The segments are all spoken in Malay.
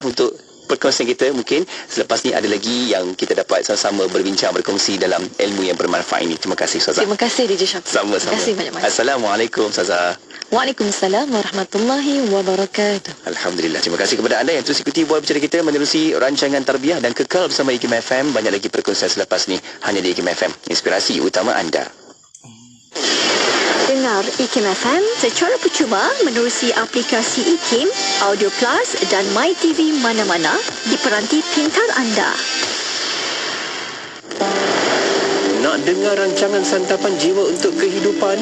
untuk perkongsian kita. Mungkin selepas ni ada lagi yang kita dapat sama-sama berbincang, berkongsi dalam ilmu yang bermanfaat ini. Terima kasih Ustazah. Terima kasih DJ Syafiq. Sama-sama. Terima kasih banyak-banyak. Assalamualaikum Ustazah. Waalaikumsalam warahmatullahi wabarakatuh. Alhamdulillah. Terima kasih kepada anda yang terus ikuti Bual Bicara kita menerusi rancangan tarbiyah dan kekal bersama IKIM FM. Banyak lagi perkongsian selepas ni hanya di IKIM FM. Inspirasi utama anda. Dengar IKIM FM secara percuma menerusi aplikasi IKIM, Audio Plus dan MyTV mana-mana di peranti pintar anda. Nak dengar rancangan santapan jiwa untuk kehidupan?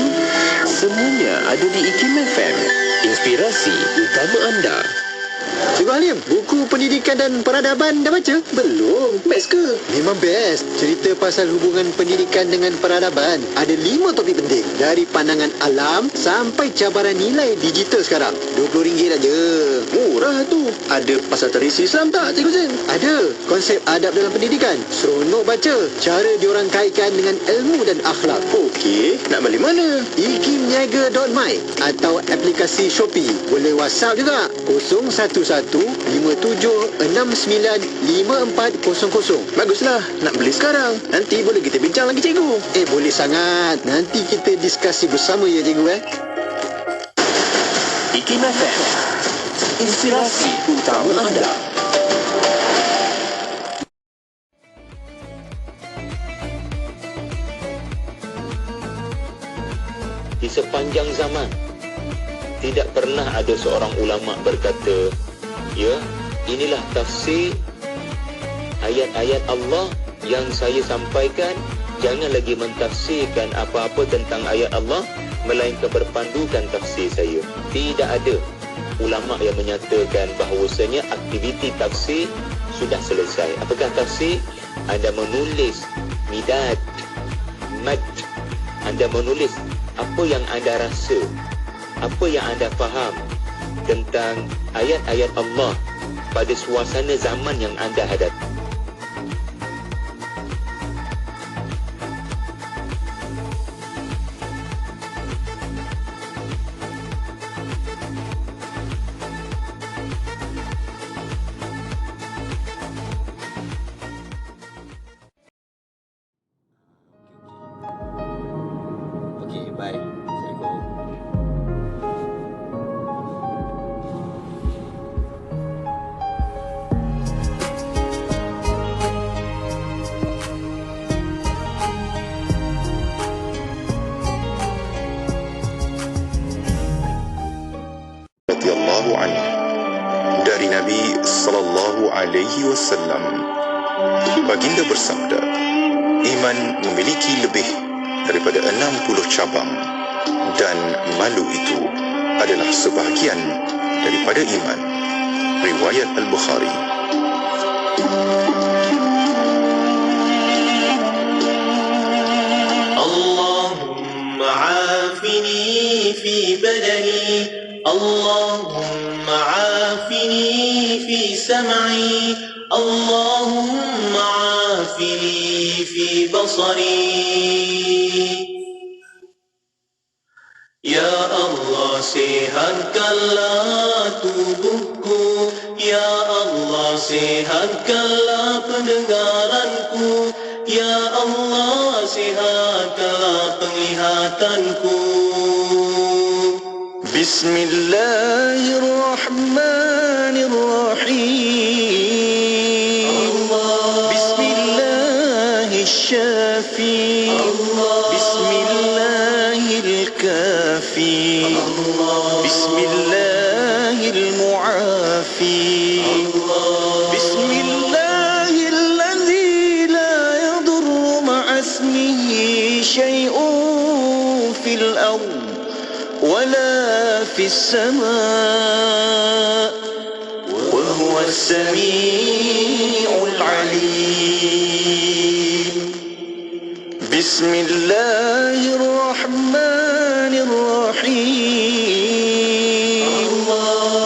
Semuanya ada di IKIM FM. Inspirasi utama anda. Cikgu Halim, buku pendidikan dan peradaban dah baca? Belum. Best ke? Memang best. Cerita pasal hubungan pendidikan dengan peradaban. Ada 5 topik penting. Dari pandangan alam sampai cabaran nilai digital sekarang. RM20 aja. Murah tu. Ada pasal tradisi Islam tak, Cikgu Zain? Ada. Konsep adab dalam pendidikan. Seronok baca. Cara diorang kaitkan dengan ilmu dan akhlak. Okey. Nak balik mana? ikimniaga.my atau aplikasi Shopee. Boleh WhatsApp juga. 011-5769-5400. Baguslah. Nak beli sekarang. Nanti boleh kita bincang lagi, Cikgu. Boleh sangat. Nanti kita diskusi bersama ya, Cikgu. IKIM FM. Inspirasi utama anda. Di sepanjang zaman tidak pernah ada seorang ulama berkata, ya, inilah tafsir ayat-ayat Allah yang saya sampaikan. Jangan lagi mentafsirkan apa-apa tentang ayat Allah melainkan berpandukan tafsir saya. Tidak ada ulama yang menyatakan bahawasanya aktiviti tafsir sudah selesai. Apakah tafsir? Anda menulis midad, mad. Anda menulis apa yang anda rasa, apa yang anda faham tentang ayat-ayat Allah pada suasana zaman yang anda hadapi. Okey, bye. Assalamualaikum. radhiyallahu anhu dari Nabi sallallahu alaihi wasallam, baginda bersabda, iman memiliki lebih daripada 60 cabang dan malu itu adalah sebahagian daripada iman. Riwayat Al-Bukhari. Allahumma afini fi badani, Allahumma afini fi sam'i, Allahumma afini fi basari. Ya Allah, sihatkanlah tubuhku, Ya Allah, sihatkanlah pendengaranku, Ya Allah, sihatkanlah penglihatanku. Bismillahirrahmanirrahim. Bismillahirrahmanirrahim. Bismillahirkafi. Bismillahirmuafi. Bismillahilladzi la yadurru ma'asmihi syai'un fil ardh wala fis sama' wa huwa as-sami'ul 'alim. Bismillahirrahmanirrahim.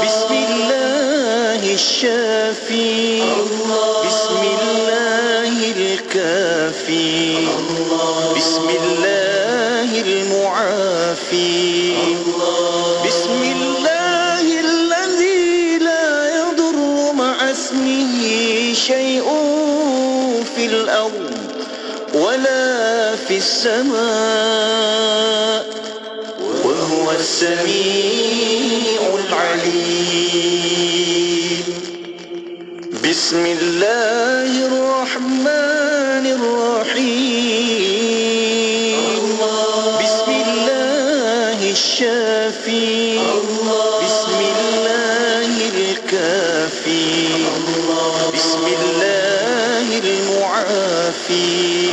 Bismillahirrahmanirrahim. Bismillahirkafi. Bismillahirmuafi. Bismillahilladzi la yadurru ma'a اسمه شيء في الأرض ولا في السماء وهو السميع العليم بسم الله الرحمن الرحيم بسم الله الشافي بسم الله الكافي بسم الله المعافي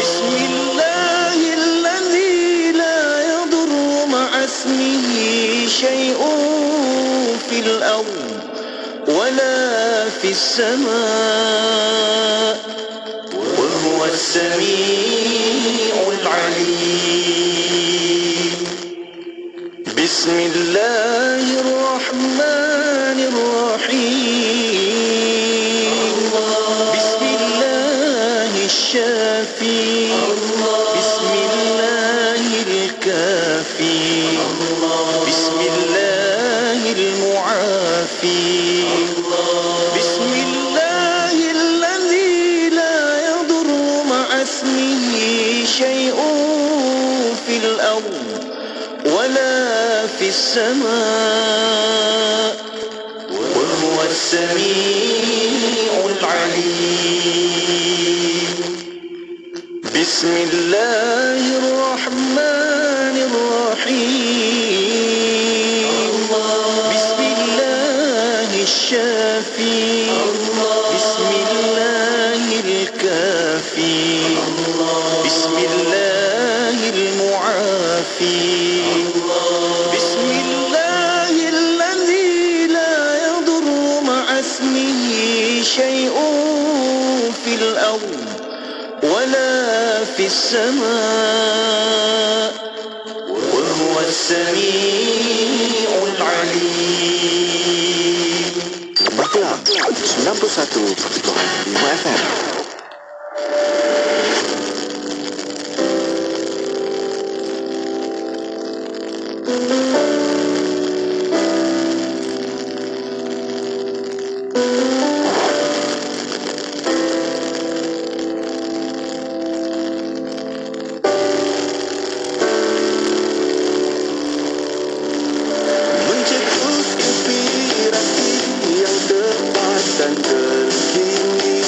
بسم الله الذي لا يضر مع اسمه شيء في الأرض ولا في السماء وهو السميع العليم بسم الله الرحمن الرحيم بسم الله الشافي بسم الله الكافي بسم الله المعافي بسم الله الذي لا يضر مع اسمه شيء في الأرض ولا في السماء وهو السميع العليم بسم الله الرحمن الرحيم بسم الله الشافي بسم الله الكافي بسم الله المعافي بسم الله الذي لا يضر مع اسمه شيء في الأرض ولا في السماء وهو السميع العليم Magelang 91.5 FM. Mencetus inspirasi yang tepat dan terkini,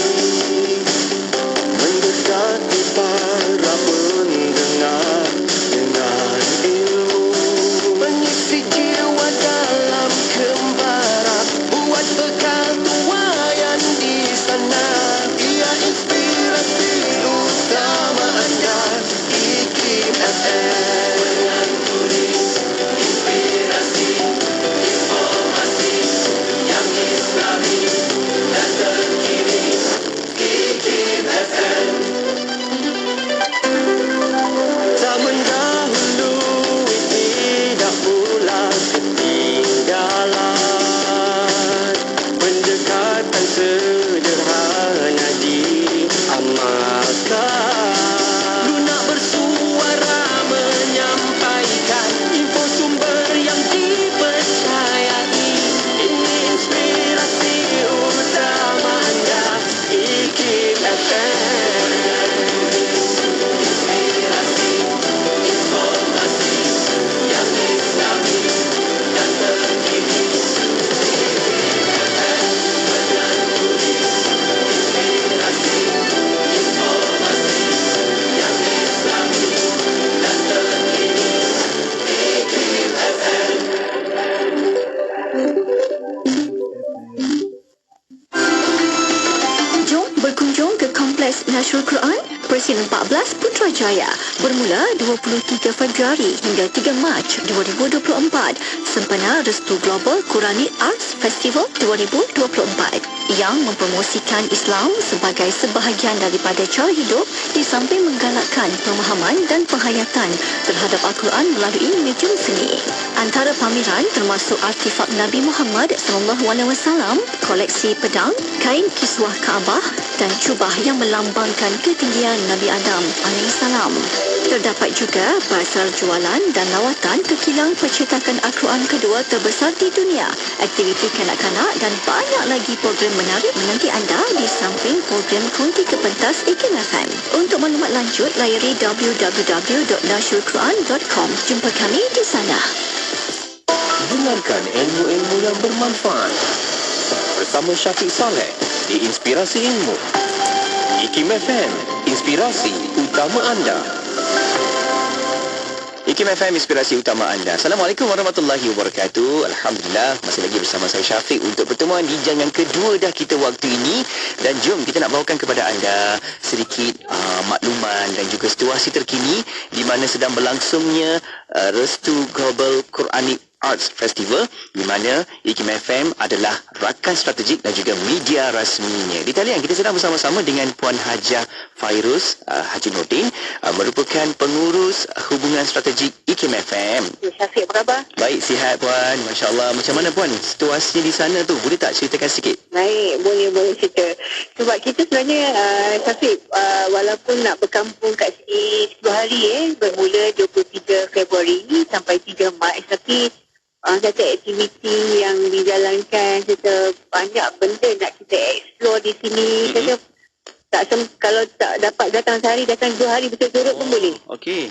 mendekati para pendengar dengan ilmu, mengisi jiwa dalam kembara, buat bekal tuayan di sana. Ia inspirasi utama Anda, IKIM FM. Tak mendahului, tidak pula ketinggalan. Pendekatan sederhana diamalkan. Lunak bersuara menyampaikan info sumber yang dipercayai. Ini inspirasi utama Anda, IKIM FM. Jom berkunjung ke Kompleks Nasyurul Quran Presiden 14 Putrajaya bermula 23 Februari hingga 3 Mac 2024. Sempena Restu Global Quranic Arts Festival 2024 yang mempromosikan Islam sebagai sebahagian daripada cara hidup di samping menggalakkan pemahaman dan penghayatan terhadap Al-Quran melalui medium seni. Antara pameran termasuk artifak Nabi Muhammad SAW, koleksi pedang, kain kiswah Kaabah dan jubah yang melambangkan ketinggian Nabi Adam AS. Terdapat juga pasar jualan dan lawatan ke kilang percetakan Al-Quran kedua terbesar di dunia, aktiviti kanak-kanak dan banyak lagi program menarik menanti anda di samping program konti ke pentas IKIM FM. Untuk maklumat lanjut, layari www.nashrulquran.com. Jumpa kami di sana. Dengarkan ilmu-ilmu yang bermanfaat bersama Syafiq Saleh di Inspirasi Ilmu. IKIM FM, inspirasi utama anda. IKIM FM, inspirasi utama anda. Assalamualaikum warahmatullahi wabarakatuh. Alhamdulillah, masih lagi bersama saya Syafiq untuk pertemuan di jam yang kedua dah kita waktu ini. Dan jom kita nak bawakan kepada anda sedikit makluman dan juga situasi terkini di mana sedang berlangsungnya Restu Global Quranic Arts Festival, di mana IKIM FM adalah rakan strategik dan juga media rasminya. Di talian kita sedang bersama-sama dengan Puan Hajah Fairuz Haji Nordin, merupakan pengurus hubungan strategik IKIM FM. Syafiq, apa khabar? Baik, sihat Puan. Masya Allah. Macam mana Puan situasinya di sana tu? Boleh tak ceritakan sikit? Baik, boleh cerita. Sebab kita sebenarnya Syafiq, walaupun nak berkampung kat sini 10 hari bermula 23 Februari sampai 3 Mac, tapi kata aktiviti yang dijalankan, kita banyak benda nak kita explore di sini. Kita kalau tak dapat datang sehari, datang 2 hari berturut-turut pun boleh. Okey.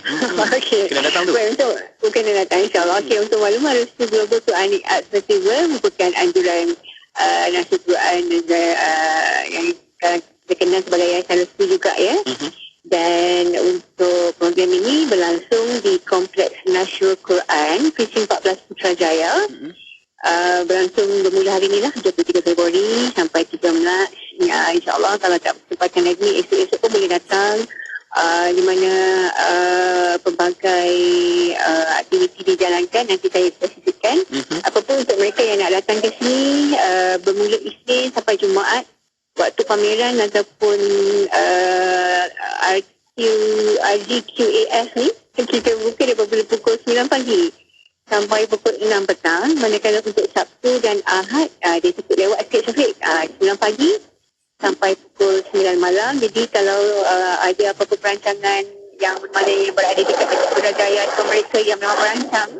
Okey. Kena datang tu. Untuk kena datang, insyaAllah. Okey, untuk maklumat, Restu Global Quranic Arts Festival merupakan anjuran Nasrul Quran yang dikenal sebagai Yayasan Restu juga ya. Dan untuk program ini berlangsung di Kompleks Nasrul Quran Precinct 14 Putrajaya. Berlangsung bermula hari ni lah, 23 Februari sampai 3 Mac. Ya, insyaAllah kalau tak berkesempatan lagi ni, esok-esok pun boleh datang. Di mana pelbagai aktiviti dijalankan, nanti saya spesifikkan. Apapun untuk mereka yang nak datang ke sini, bermula Isnin sampai Jumaat, waktu pameran ataupun RGQAS ni kita buka daripada pukul 9 pagi sampai pukul 6 petang. Manakala untuk Sabtu dan Ahad dia cukup lewat sikit Syafiq, 9 pagi sampai pukul 9 malam. Jadi kalau ada apa-apa perancangan yang mana yang berada dekat Putrajaya atau mereka yang memang merancang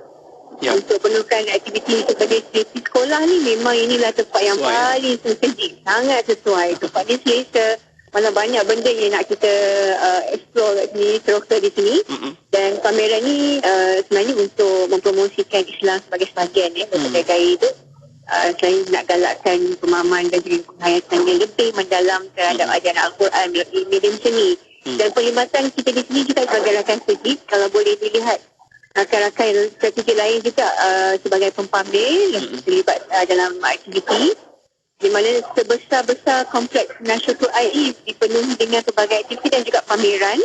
untuk perlukan aktiviti sebagai aktiviti sekolah ni, memang inilah tempat yang paling strategik, sangat sesuai. Tempat ni selesa, mana banyak benda yang nak kita explore kat sini, teroka di sini. Dan pameran ni sebenarnya untuk mempromosikan Islam sebagai sebahagian berbagai gaya hidup. Selain nak galakkan pemahaman dan juga penghayatan yang lebih mendalam terhadap ajaran Al-Quran melalui medium seni. Dan perkhidmatan kita di sini juga sebagai rakan strategik. Kalau boleh dilihat rakan-rakan strategik lain juga sebagai pempamer yang terlibat dalam aktiviti, di mana sebesar-besar kompleks Nasrul Quran ini dipenuhi dengan pelbagai aktiviti dan juga pameran.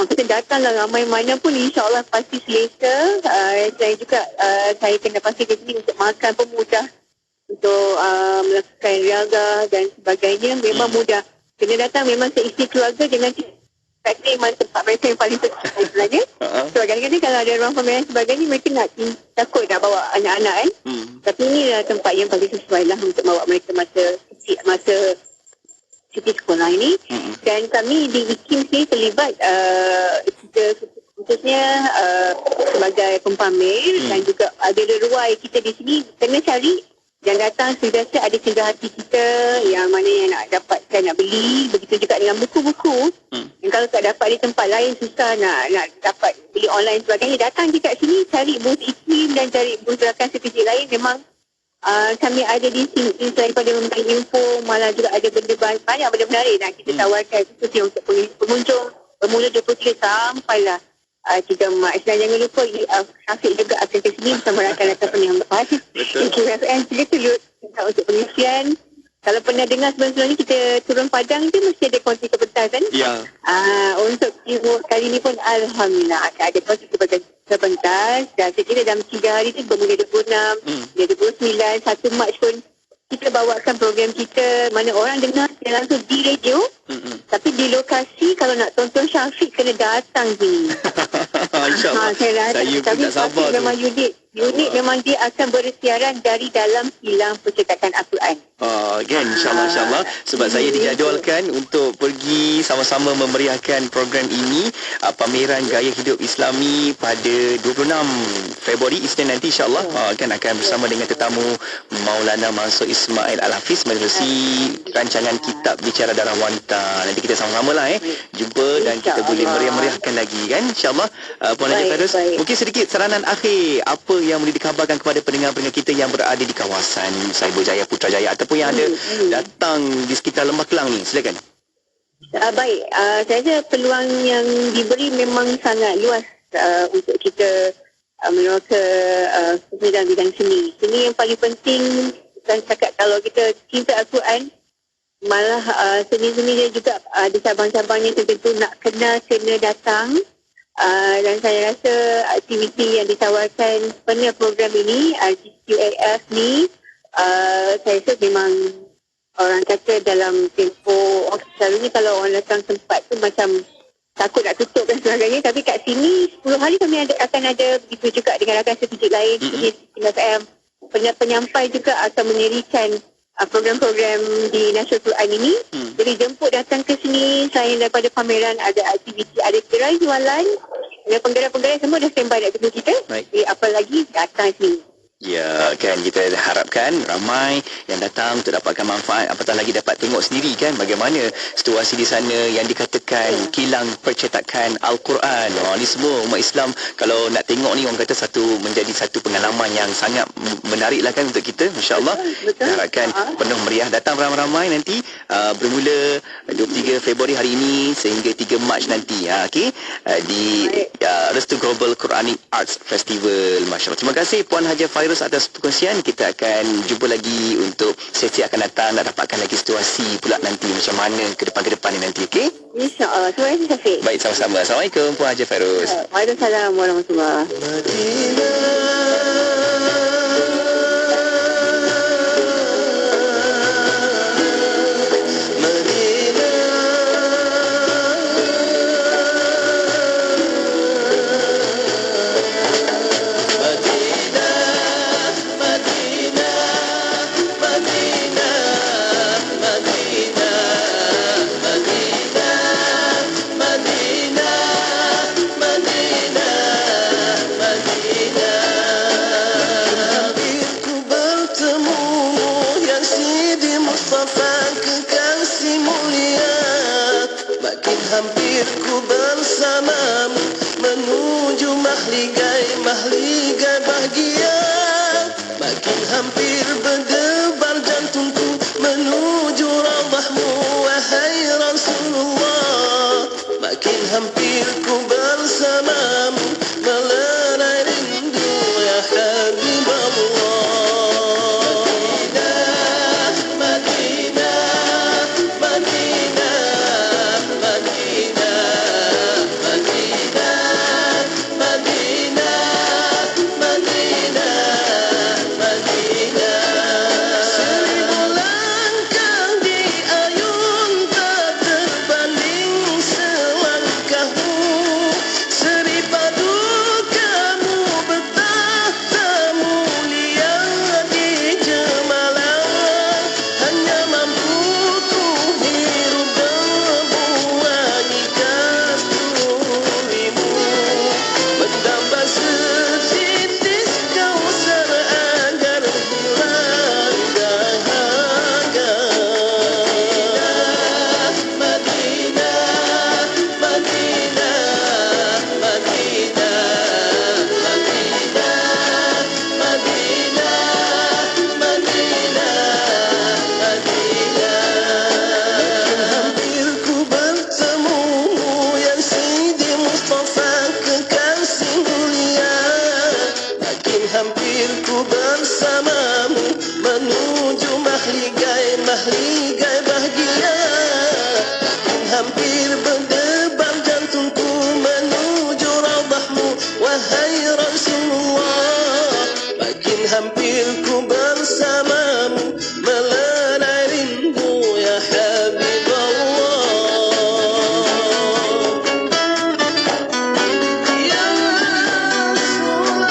Kita datanglah ramai mana pun, insyaAllah pasti selesa. Saya juga saya kena pastikan sini untuk makan pun mudah, untuk melakukan riaga dan sebagainya memang mudah. Kena datang memang seisi keluarga, dengan memang tempat mereka yang paling sesuai sebenarnya. So kadang-kadang kalau ada ruang pameran sebagainya, mereka takut nak bawa anak-anak kan. Tapi inilah tempat yang paling sesuai lah untuk bawa mereka masa cuti sekolah ini. Dan kami di IKIM sini terlibat kita khususnya sebagai pempamer dan juga ada leruai kita di sini. Kena cari yang datang sentiasa ada cenderung hati kita yang mana yang nak dapatkan, nak beli. Begitu juga dengan buku-buku yang kalau tak dapat di tempat lain, susah nak dapat beli online sebagainya. Datang je kat sini, cari booth IKIM dan cari booth rakan strategik lain. Memang kami ada di sini selain pada memberi info, malah juga ada banyak benda menarik nak kita tawarkan khususnya untuk pengunjung bermula 23 sampailah 3 Mac. Dan jangan lupa Syafiq juga akan ke sini bersama rakan-rakan penyampai IKIM FM. Kita untuk pengisian. Kalau pernah dengar sebelum-sebelum ni kita turun Padang je mesti ada konti ke pentas kan? Ya. Untuk kali ni pun Alhamdulillah ada konti ke pentas. Dan saya kira dalam 3 hari tu bermula 26, 29, 1 Mac pun kita bawakan program kita, mana orang dengar langsung di radio. Tapi di lokasi kalau nak tonton Syafiq kena datang sini. InsyaAllah. Saya pun tak sabar tu. Memang unik. Memang dia akan bersiaran dari dalam kilang percetakan Al-Quran. kan, insyaAllah. Sebab saya dijadualkan untuk pergi sama-sama memeriahkan program ini, pameran gaya hidup Islami pada 26 Februari Isnin nanti insyaAllah. Kan akan bersama dengan tetamu Maulana Mansur Ismail Al-Hafiz, menerusi rancangan kitab Bicara Darah Wanita. Nanti kita sama-sama lah jumpa dan kita boleh meriah-meriahkan lagi kan, insyaAllah. Puan Haji Fairuz, mungkin sedikit saranan akhir, apa yang boleh dikhabarkan kepada pendengar-pendengar kita yang berada di kawasan Cyberjaya, Putrajaya ataupun yang ada datang di sekitar Lembah Kelang ni, silakan. Baik, saya rasa peluang yang diberi memang sangat luas untuk kita meneroka bidang-bidang seni. Seni yang paling penting, bukan cakap kalau kita cinta Al-Quran, malah seni-seni dia juga ada cabang-cabangnya, tertentu nak kena datang. Dan saya rasa aktiviti yang ditawarkan sebenarnya program ini, RGQAF ni, saya rasa memang orang kata dalam tempoh, selalunya kalau orang datang tempat tu macam takut nak tutup dan sebagainya, tapi kat sini 10 hari kami akan ada begitu juga dengan rakan strategik lain seperti FM. Penyampai juga akan mendirikan program-program di Nasyul Quran ini. Jadi jemput datang ke sini, selain daripada pameran ada aktiviti, ada gerai jualan, dan penggerak-penggerak semua dah standby nak tunggu kita. Jadi apa lagi datang sini. Ya, kan kita harapkan ramai yang datang untuk dapatkan manfaat, apatah lagi dapat tengok sendiri kan bagaimana situasi di sana yang dikatakan kilang percetakan Al-Quran. Ni semua umat Islam kalau nak tengok ni, orang kata menjadi satu pengalaman yang sangat menarik lah kan untuk kita, insya-Allah. Kita harapkan penuh meriah, datang ramai-ramai nanti bermula 23 Februari hari ini sehingga 3 Mac nanti. Okey, di Restu Global Quranic Arts Festival. Masya-Allah. Terima kasih Puan Haji Fairuz atas perkongsian. Kita akan jumpa lagi untuk sesi akan datang, nak dapatkan lagi situasi pula nanti macam mana ke depan ni nanti. Okey, insya-Allah. Terima kasih Syafiq. Baik, sama-sama. Assalamualaikum Puan Haji Fairuz. Waalaikumsalam warahmatullahi wabarakatuh. Hampir ku bersamamu menuju mahligai bahagia. Makin hampir berdebar jantungku menuju raudahmu wahai Rasulullah. Makin hampir ku bersamamu melerai rindu ya Habibullah. Mahligai bahagia. Hampir berdebar jantungku menuju raudahmu wahai Rasulullah. Makin hampir ku bersamamu melerai rindu ya Habibullah. Ya Rasulullah.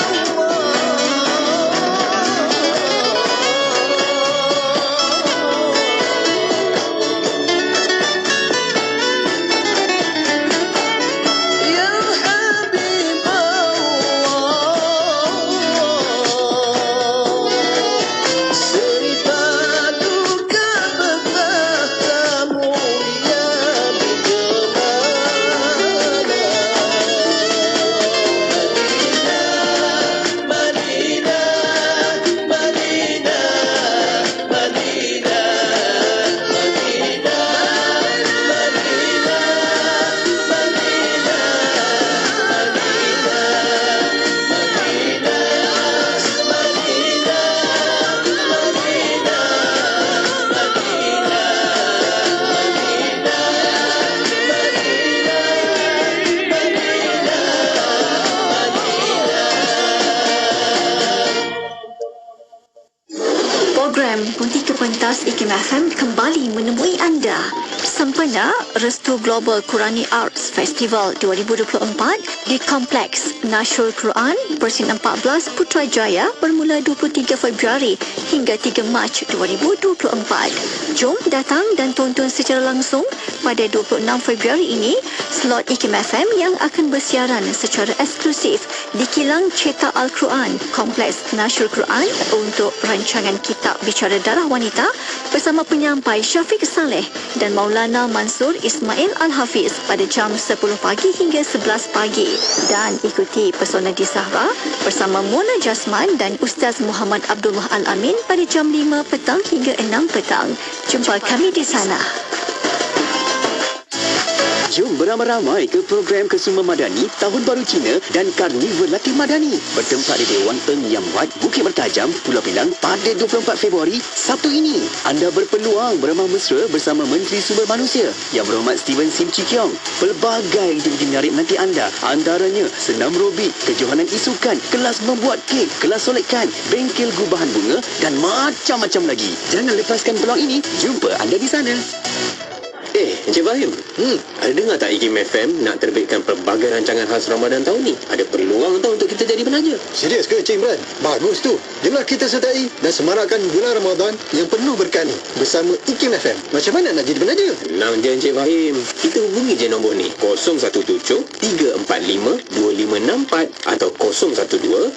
Komunitas IKIM FM kembali menemui anda. Sempena Restu Global Qurani Arts Festival 2024 di Kompleks Nashrul Quran Persin 14 Putrajaya bermula 23 Februari hingga 3 Mac 2024. Jom datang dan tonton secara langsung pada 26 Februari ini slot IKIM FM yang akan bersiaran secara eksklusif di kilang cetak Al-Quran Kompleks Nashrul Quran untuk rancangan kitab Bicara Darah Wanita bersama penyampai Syafiq Saleh dan Maulana Mansur Ismail Al-Hafiz pada jam 10 pagi hingga 11 pagi. Dan ikuti Pesona di Sahra bersama Mona Jasman dan Ustaz Muhammad Abdullah Al-Amin pada jam 5 petang hingga 6 petang. Jumpa kami di sana. Jom beramai-ramai ke program Kesuma Madani Tahun Baru Cina dan Karnival Latih Madani bertempat di Dewan Eng Yang Wat, Bukit Mertajam, Pulau Pinang pada 24 Februari Sabtu ini. Anda berpeluang beramah mesra bersama Menteri Sumber Manusia Yang Berhormat Steven Sim Chee Kiong. Pelbagai aktiviti menarik menanti anda, antaranya senam robik, kejohanan isukan, kelas membuat kek, kelas solekan, bengkel gubahan bunga dan macam-macam lagi. Jangan lepaskan peluang ini. Jumpa anda di sana. Encik Fahim, ada dengar tak IKIM FM nak terbitkan pelbagai rancangan khas Ramadan tahun ni? Ada peluang tau untuk kita jadi penaja. Serius ke Encik Imran? Bagus tu. Jomlah kita sertai dan semarakkan bulan Ramadan yang penuh berkah ni bersama IKIM FM. Macam mana nak jadi penaja? Senang je Encik Fahim. Kita hubungi je nombor ni 017-345-2564 atau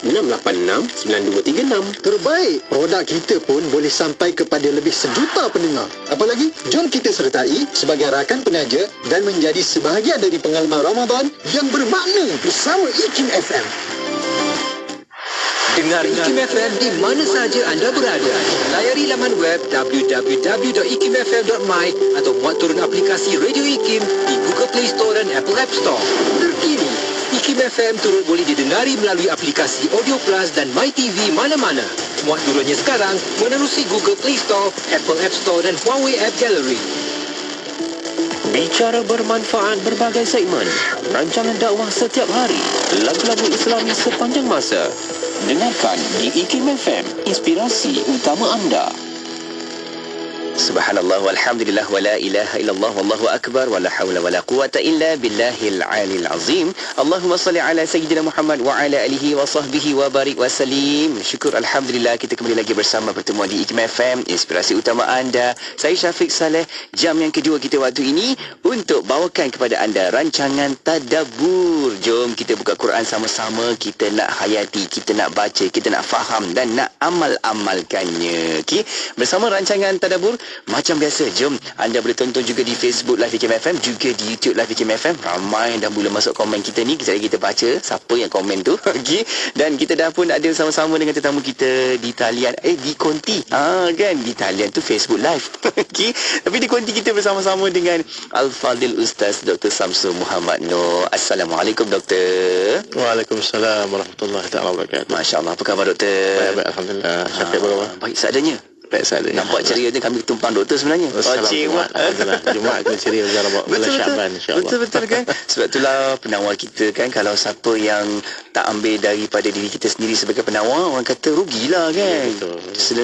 012-686-9236. Terbaik, produk kita pun boleh sampai kepada lebih sejuta pendengar. Apalagi, jom kita sertai sebagai rakan penaja dan menjadi sebahagian dari pengalaman Ramadan yang bermakna bersama IKIM FM. Dengar IKIM FM di mana sahaja anda berada. Layari laman web www.ikimfm.my atau muat turun aplikasi Radio IKIM di Google Play Store dan Apple App Store. Terkini, IKIM FM turut boleh didengari melalui aplikasi Audio Plus dan MyTV mana-mana. Muat turunnya sekarang menerusi Google Play Store, Apple App Store dan Huawei App Gallery. Bicara bermanfaat berbagai segmen, rancangan dakwah setiap hari, lagu-lagu Islami sepanjang masa. Dengarkan di IKIM FM, inspirasi utama anda. Subhanallah walhamdulillah wa la ilaha illallah wallahu akbar wa la hawla wa la quwata illa billahil alil azim. Allahumma salli ala sayyidina Muhammad wa ala alihi wa sahbihi wa barik wa salim. Syukur alhamdulillah kita kembali lagi bersama pertemuan di IKIM FM, inspirasi utama anda. Saya Syafiq Saleh. Jam yang kedua kita waktu ini untuk bawakan kepada anda rancangan Tadabbur. Jom kita buka Quran sama-sama, kita nak hayati, kita nak baca, kita nak faham dan nak amal-amalkannya. Okey, bersama rancangan Tadabbur. Macam biasa, jom anda boleh tonton juga di Facebook Live IKIM FM, juga di YouTube Live IKIM FM. Ramai dah mula masuk komen kita ni. Kejap lagi kita baca siapa yang komen tu. Okey, dan kita dah pun ada sama-sama dengan tetamu kita di talian, di konti. Kan di talian tu Facebook Live. Okey, tapi di konti kita bersama-sama dengan Al-Fadil Ustaz Dr. Samsul Muhammad Noor. Assalamualaikum Doktor. Waalaikumsalam warahmatullahi taala wabarakatuh. Masya-Allah, apa khabar Doktor? Baik, alhamdulillah. Syafiq bagaimana? Baik seadanya. Baik sahaja. Nampak ceria tu kami tumpang doktor sebenarnya. Jumaat. Jumaat tu ceria dalam bulan Syaban insya-Allah. Betul kan? Sebab itulah penawar kita kan, kalau siapa yang tak ambil daripada diri kita sendiri sebagai penawar, orang kata rugilah kan.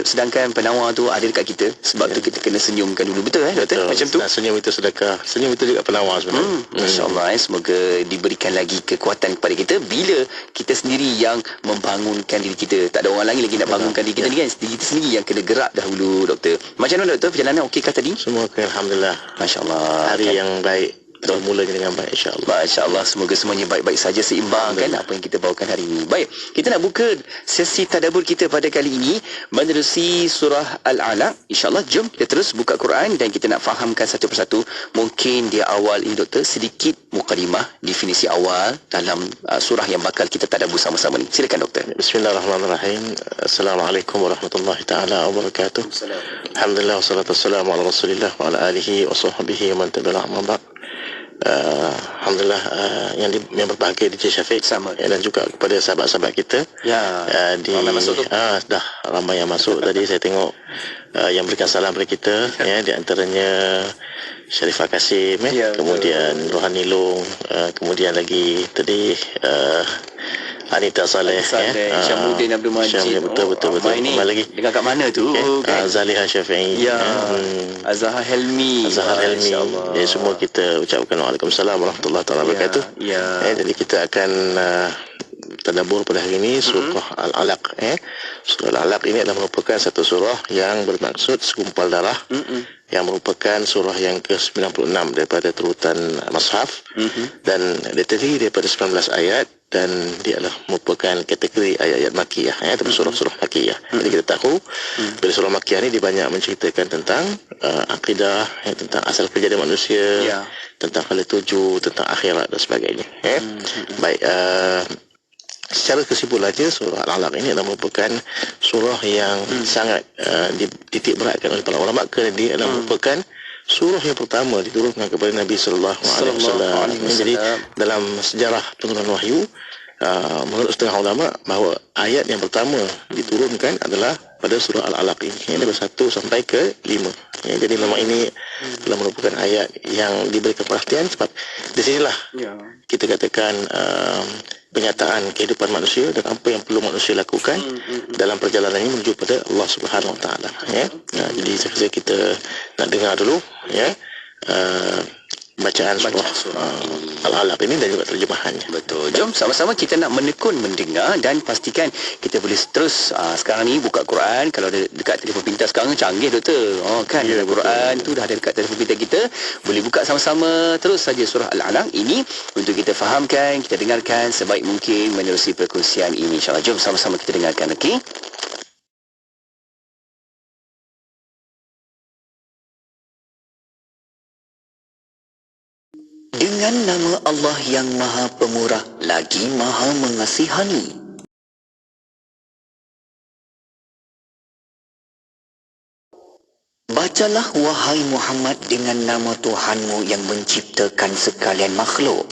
Sedangkan penawar tu ada dekat kita, sebab tu kita kena senyumkan dulu. Betul doktor? Macam tu. Senyum itu sedekah. Senyum itu juga penawar sebenarnya. Masya-Allah, semoga diberikan lagi kekuatan kepada kita bila kita sendiri yang membangunkan diri kita. Tak ada orang lain lagi nak bangunkan diri kita ni kan. Diri kita sendiri yang kena gerak dahulu doktor. Macam mana doktor, perjalanan okey kah tadi? Semua okey alhamdulillah. Masya-Allah. Hari yang baik, bermulanya dengan baik insya-Allah. Masya-Allah, semoga semuanya baik-baik saja, seimbang kan apa yang kita bawakan hari ini. Baik, kita nak buka sesi tadabbur kita pada kali ini menerusi surah Al-Alaq. Insya-Allah jom kita terus buka Quran dan kita nak fahamkan satu persatu. Mungkin di awal ini doktor sedikit mukadimah, definisi awal dalam surah yang bakal kita tadabbur sama-sama ni. Silakan doktor. Bismillahirrahmanirrahim. Assalamualaikum warahmatullahi taala wabarakatuh. Alhamdulillah wassalatu wassalamu ala Rasulillah wa ala alihi wa sahbihi wa man tabi'ahum amma ba'd. Alhamdulillah yang berbahagia DJ Syafiq sama dan juga kepada sahabat-sahabat kita ramai masuk tu. Dah ramai yang masuk. Tadi saya tengok yang berikan salam kepada kita di antaranya Sharifah Kasim kemudian Rohani Long, kemudian lagi tadi Anita Saleh, Syamuddin Abdul Majid. Betul. Ni Kembali lagi. dengar kat mana tu? Okay. Zaliha Syafi'i. Ya. Azhar Helmi. Ya, semua kita ucapkan waalaikumsalam warahmatullahi wabarakatuh. Ya. Jadi kita akan tadabbur pada hari ini surah Al-Alaq. Surah Al-Alaq ini adalah merupakan satu surah yang bermaksud segumpal darah, yang merupakan surah yang ke-96 daripada turutan Mashaf, dan dia terdiri daripada 19 ayat, dan dia adalah merupakan kategori ayat-ayat Makkiyah, atau surah-surah Makkiyah. Jadi kita tahu bila surah Makkiyah ni dia banyak menceritakan tentang akidah, tentang asal kejadian manusia, tentang hal tuju, tentang akhirat dan sebagainya. Baik, secara kesimpulannya surah Al-Alaq ini adalah merupakan surah yang sangat dititik beratkan oleh para ulama, kerana dia adalah merupakan surah yang pertama diturunkan kepada Nabi sallallahu alaihi wasallam. Jadi dalam sejarah penurunan wahyu, menurut setengah ulama bahawa ayat yang pertama diturunkan adalah pada surah Al-Alaq ini, dari 1 sampai ke 5. Jadi memang ini adalah merupakan ayat yang diberikan perhatian, sebab di sinilah kita katakan penyataan kehidupan manusia dan apa yang perlu manusia lakukan dalam perjalanan ini menuju pada Allah Subhanahu Wa Taala. Jadi saya rasa kita nak dengar dulu bacaan surah Al-Alaq ini dan juga terjemahannya. Betul. Jom sama-sama kita nak menekun mendengar dan pastikan kita boleh terus sekarang ni buka Quran. Kalau ada dekat telefon pintar sekarang canggih doktor. Kan ada Quran tu dah ada dekat telefon pintar kita. Boleh buka sama-sama terus saja surah Al-Alaq ini untuk kita fahamkan, kita dengarkan sebaik mungkin menerusi perkongsian ini insya-Allah. Jom sama-sama kita dengarkan, okey? Dengan nama Allah yang Maha Pemurah lagi Maha Mengasihani. Bacalah wahai Muhammad dengan nama Tuhanmu yang menciptakan sekalian makhluk.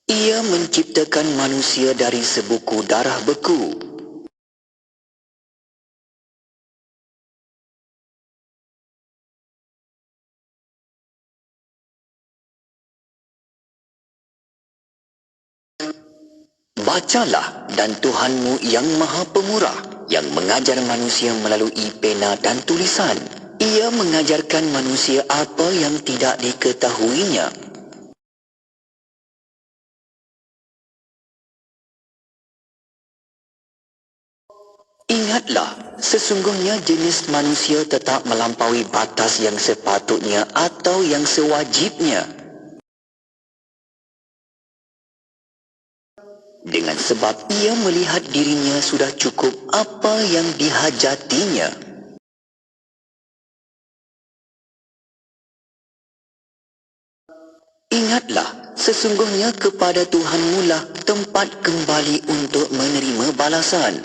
Ia menciptakan manusia dari sebuku darah beku. Bacalah, dan Tuhanmu yang Maha Pemurah yang mengajar manusia melalui pena dan tulisan. Ia mengajarkan manusia apa yang tidak diketahuinya. Ingatlah, sesungguhnya jenis manusia tetap melampaui batas yang sepatutnya atau yang sewajibnya. Dengan sebab ia melihat dirinya sudah cukup apa yang dihajatinya. Ingatlah, sesungguhnya kepada Tuhanmu lah tempat kembali untuk menerima balasan.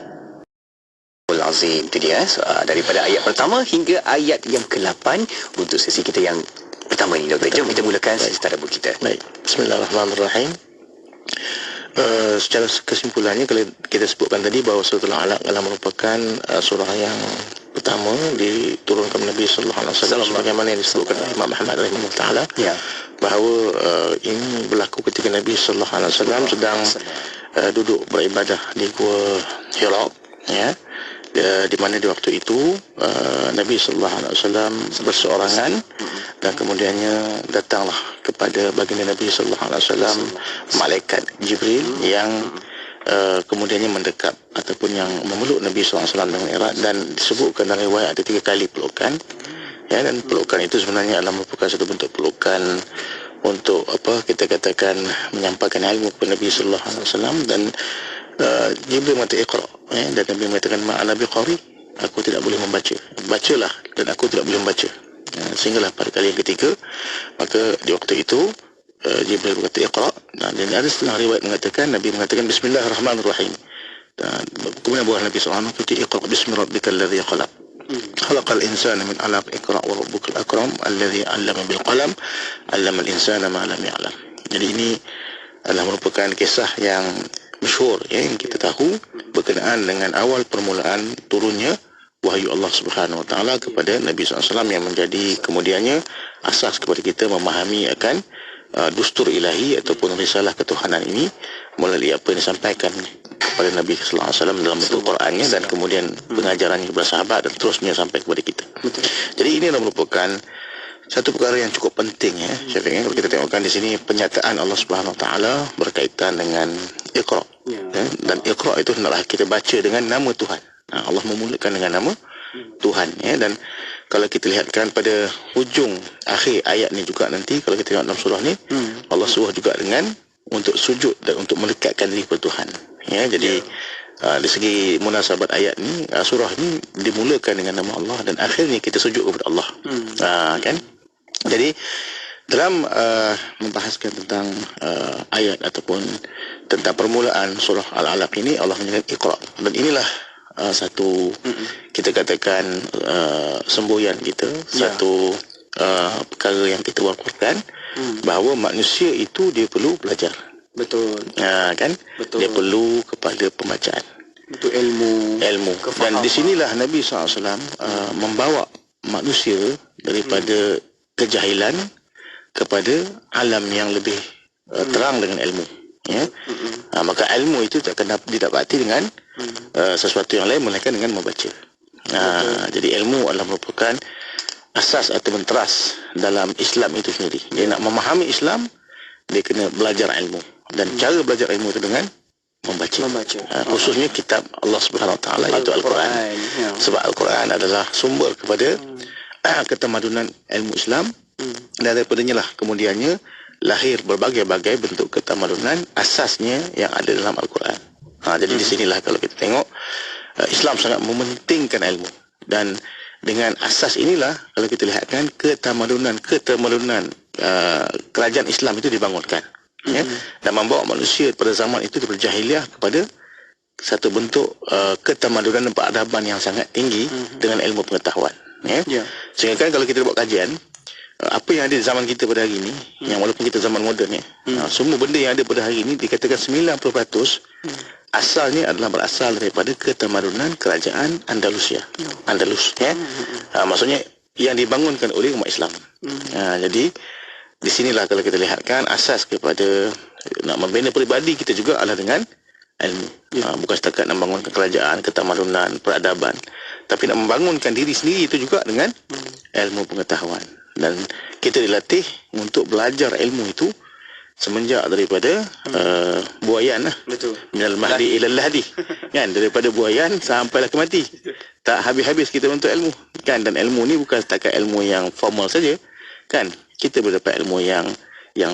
Al-Azim, itu dia daripada ayat pertama hingga ayat yang ke-8 untuk sesi kita yang pertama ini, Doktor. Jom kita mulakan sesi tadabbur kita. Baik, bismillahirrahmanirrahim. Secara kesimpulannya, kalau kita sebutkan tadi bahawa surah Al-Alaq adalah merupakan surah yang pertama diturunkan Nabi sallallahu alaihi wasallam, sebagaimana yang disebutkan oleh Imam Ahmad rahimahullah taala, bahawa ini berlaku ketika Nabi sallallahu alaihi wasallam sedang duduk beribadah di Gua Hira, di mana di waktu itu Nabi sallallahu alaihi wasallam berseorangan, dan kemudiannya datanglah kepada baginda Nabi sallallahu alaihi wasallam malaikat Jibril yang kemudiannya mendekap ataupun yang memeluk Nabi sallallahu alaihi wasallam dengan erat, dan disebutkan dalam riwayat ada 3 kali pelukan, dan pelukan itu sebenarnya adalah merupakan satu bentuk pelukan untuk kita katakan menyampaikan ilmu kepada Nabi sallallahu alaihi wasallam. Dan Jibril mengatakan Iqra, dan Nabi mengatakan ma'ana biqari, aku tidak boleh membaca, bacalah, dan aku tidak boleh membaca. Sehinggalah pada kali yang ketiga, maka di waktu itu Jibril berkata Iqra, dan ada setengah riwayat mengatakan Nabi mengatakan Bismillahirrahmanirrahim, dan kemudian buah Nabi SAW berkata Iqra bismi rabbikal ladzi khalaq khalaqal insana min 'alaq, Iqra wa rabbukal akram alladzi 'allama bil qalam 'allamal insana ma lam ya'lam. Jadi ini adalah merupakan kisah yang masyhur, yang kita tahu berkenaan dengan awal permulaan turunnya wahyu Allah Subhanahu Wa Taala kepada Nabi SAW, yang menjadi kemudiannya asas kepada kita memahami akan dustur ilahi ataupun risalah ketuhanan ini melalui apa yang disampaikan kepada Nabi sallallahu alaihi wasallam dalam bentuk Qurannya dan kemudian pengajarannya kepada sahabat dan terusnya sampai kepada kita. Jadi ini adalah merupakan satu perkara yang cukup penting ya, Syafiq. Kalau kita tengokkan di sini penyataan Allah Subhanahu Wa Taala berkaitan dengan Iqra. Ya, dan Iqra itu hendaklah kita baca dengan nama Tuhan. Allah memulakan dengan nama Tuhan ya, dan kalau kita lihatkan pada hujung akhir ayat ni juga nanti kalau kita tengok dalam surah ni Allah suruh juga dengan untuk sujud dan untuk mendekatkan diri kepada Tuhan ya. Jadi dari segi munasabat ayat ni, surah ni dimulakan dengan nama Allah dan akhirnya kita sujud kepada Allah. Kan? Jadi dalam membahaskan tentang ayat ataupun tentang permulaan surah Al-Alaq ini, Allah menyebut Iqra, dan inilah satu kita katakan semboyan kita, satu perkara yang kita wakurkan bahawa manusia itu dia perlu belajar. Betul. Kan? Betul. Dia perlu kepada pembacaan. Untuk ilmu. Dan di sinilah Nabi SAW membawa manusia daripada kejahilan kepada alam yang lebih terang dengan ilmu. Ya. Maka ilmu itu tak akan didapati dengan sesuatu yang lain melainkan dengan membaca. Jadi ilmu adalah merupakan asas atau teras dalam Islam itu sendiri. Dia nak memahami Islam, dia kena belajar ilmu, dan cara belajar ilmu itu dengan membaca. Khususnya kitab Allah Subhanahu Wa Taala iaitu Al-Quran. Sebab Al-Quran adalah sumber kepada ketamadunan ilmu Islam, dan daripadanya lah kemudiannya lahir berbagai-bagai bentuk ketamadunan asasnya yang ada dalam Al-Quran. Jadi di sinilah kalau kita tengok Islam sangat mementingkan ilmu, dan dengan asas inilah kalau kita lihatkan ketamadunan kerajaan Islam itu dibangunkan ya, dan membawa manusia pada zaman itu daripada jahiliah kepada satu bentuk ketamadunan dan peradaban yang sangat tinggi dengan ilmu pengetahuan ya. Sehingga kan kalau kita buat kajian apa yang ada di zaman kita pada hari ini, yang walaupun kita zaman moden ya, semua benda yang ada pada hari ini dikatakan 90% asalnya adalah berasal daripada ketamadunan kerajaan Andalus ya. Maksudnya yang dibangunkan oleh umat Islam. Jadi di sinilah kalau kita lihatkan asas kepada nak membina peribadi kita juga adalah dengan ilmu. Bukan setakat nak membangunkan kerajaan, ketamadunan, peradaban, tapi nak membangunkan diri sendiri itu juga dengan ilmu pengetahuan. Dan kita dilatih untuk belajar ilmu itu semenjak daripada buayan lah. Betul. Minal mahdi ilal lahdi. Kan, daripada buayan sampailah ke mati. Tak habis-habis kita untuk ilmu. Kan, dan ilmu ni bukan setakat ilmu yang formal saja. Kan, kita berdapat ilmu yang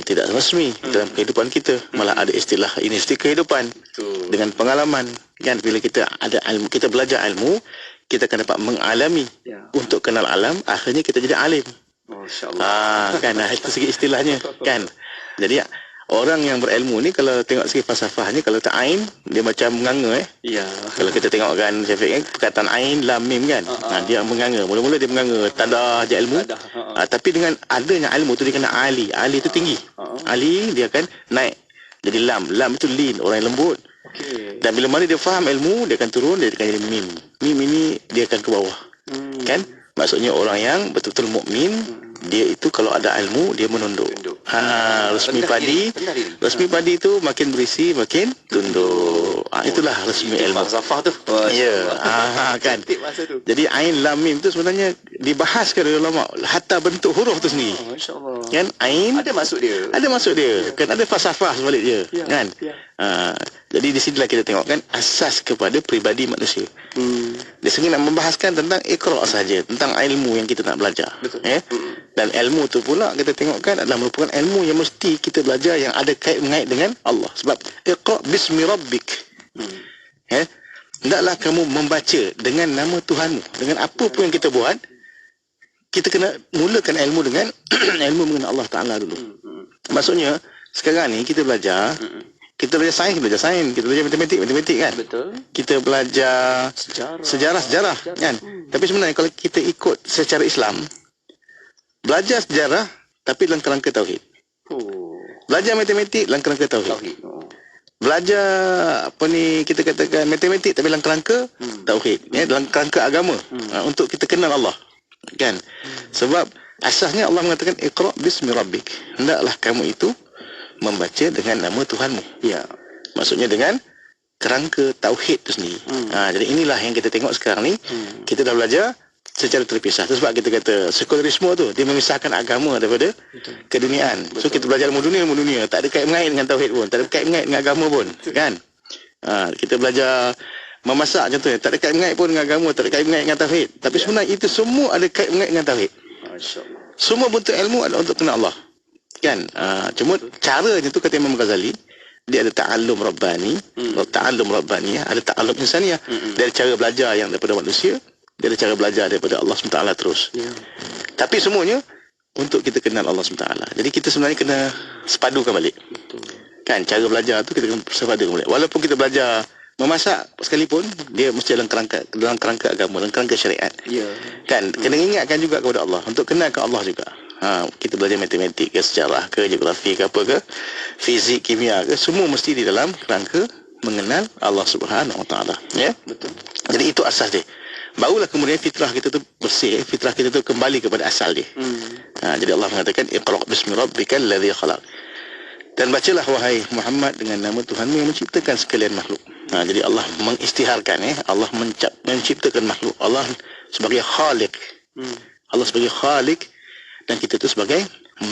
tidak resmi dalam kehidupan kita. Malah ada istilah universiti kehidupan. Betul. Dengan pengalaman. Kan, bila kita ada ilmu, kita belajar ilmu, kita akan dapat mengalami untuk kenal alam, akhirnya kita jadi alim. Masya-Allah. Kan, itu segi istilahnya kan. Jadi orang yang berilmu ni kalau tengok segi falsafahnya, kalau tak ain dia macam menganga Kalau kita tengok kan Syafiq perkataan ain lam mim kan. Dia menganga. Mula-mula dia menganga tanda je ilmu. Tapi dengan adanya ilmu tu dia kena ali. Ali tu tinggi. Ali dia akan naik jadi lam. Lam itu lin, orang yang lembut. Dan bila mana dia faham ilmu, dia akan turun, dia akan jadi mim. Mim ini dia akan ke bawah. Kan? Maksudnya orang yang betul-betul mukmin, dia itu kalau ada ilmu dia menunduk. Resmi padi. Resmi padi itu makin berisi makin tunduk. Itulah resmi ilmu. Falsafah tu. Ya. Kan. Jadi ain lam mim itu sebenarnya dibahaskan oleh ulama hatta bentuk huruf tu sendiri. Masya-Allah. Kan ain ada maksud dia. Ada maksud dia. Kan ada falsafah sebalik dia. Kan. Jadi di sinilah kita tengokkan asas kepada peribadi manusia. Dia sendiri nak membahaskan tentang Iqra saja, tentang ilmu yang kita nak belajar. Dan ilmu tu pula kita tengokkan adalah merupakan ilmu yang mesti kita belajar yang ada kait-mengait dengan Allah. Sebab Iqra bismi rabbik. Hendaklah kamu membaca dengan nama Tuhanmu. Dengan apa pun yang kita buat, kita kena mulakan ilmu dengan ilmu mengenal Allah Ta'ala dulu. Maksudnya sekarang ni kita belajar sains, kita belajar matematik kan. Betul. Kita belajar sejarah kan. Tapi sebenarnya kalau kita ikut secara Islam, belajar sejarah tapi dalam kerangka tauhid. Belajar matematik dalam kerangka tauhid. Belajar kita katakan matematik tapi dalam kerangka tauhid, dalam kerangka agama, untuk kita kenal Allah. Kan? Sebab Asasnya Allah mengatakan Iqra bismi rabbik. Hendaklah kamu itu membaca dengan nama Tuhanmu. Ya. Maksudnya dengan kerangka tauhid itu sendiri. Jadi inilah yang kita tengok sekarang ni. Kita dah belajar secara terpisah. Itu sebab kita kata sekularisme tu dia memisahkan agama daripada keduniaan. So kita belajar ilmu dunia, tak ada kait-mengait dengan tauhid pun, tak ada kait-mengait dengan agama pun, kan? Kita belajar memasak contohnya, tak ada kait-mengait pun dengan agama, tak ada kait-mengait dengan tauhid. Tapi sebenarnya itu semua ada kait-mengait dengan tauhid. Masya-Allah. Semua bentuk ilmu adalah untuk kenal Allah. Kan? Cuma caranya tu kata Imam Ghazali, dia ada ta'allum rabbani, ta'allum rabbaniyah, ada ta'allum insaniyah. Dia ada cara belajar yang daripada manusia, dia ada cara belajar daripada Allah SWT terus. Tapi semuanya untuk kita kenal Allah SWT. Jadi kita sebenarnya kena sepadukan balik. Kan, cara belajar tu kita kena sepadukan balik. Walaupun kita belajar memasak sekalipun, dia mesti dalam kerangka agama, dalam kerangka syariat. Kan, kena ingatkan juga kepada Allah, untuk kenalkan Allah juga. Kita belajar matematik ke, sejarah ke, geografi ke, apa ke, fizik, kimia ke, semua mesti di dalam kerangka mengenal Allah Subhanahu Wa Taala. Ya, betul. Jadi itu asas dia. Barulah kemudian fitrah kita tu bersih, fitrah kita tu kembali kepada asal dia. Jadi Allah mengatakan Iqra bismi rabbikal ladzi khalaq. Dan bacalah wahai Muhammad dengan nama Tuhanmu yang menciptakan sekalian makhluk. Jadi Allah mengistiharkan, Allah menciptakan makhluk. Allah sebagai khaliq. Allah sebagai khaliq dan kita tu sebagai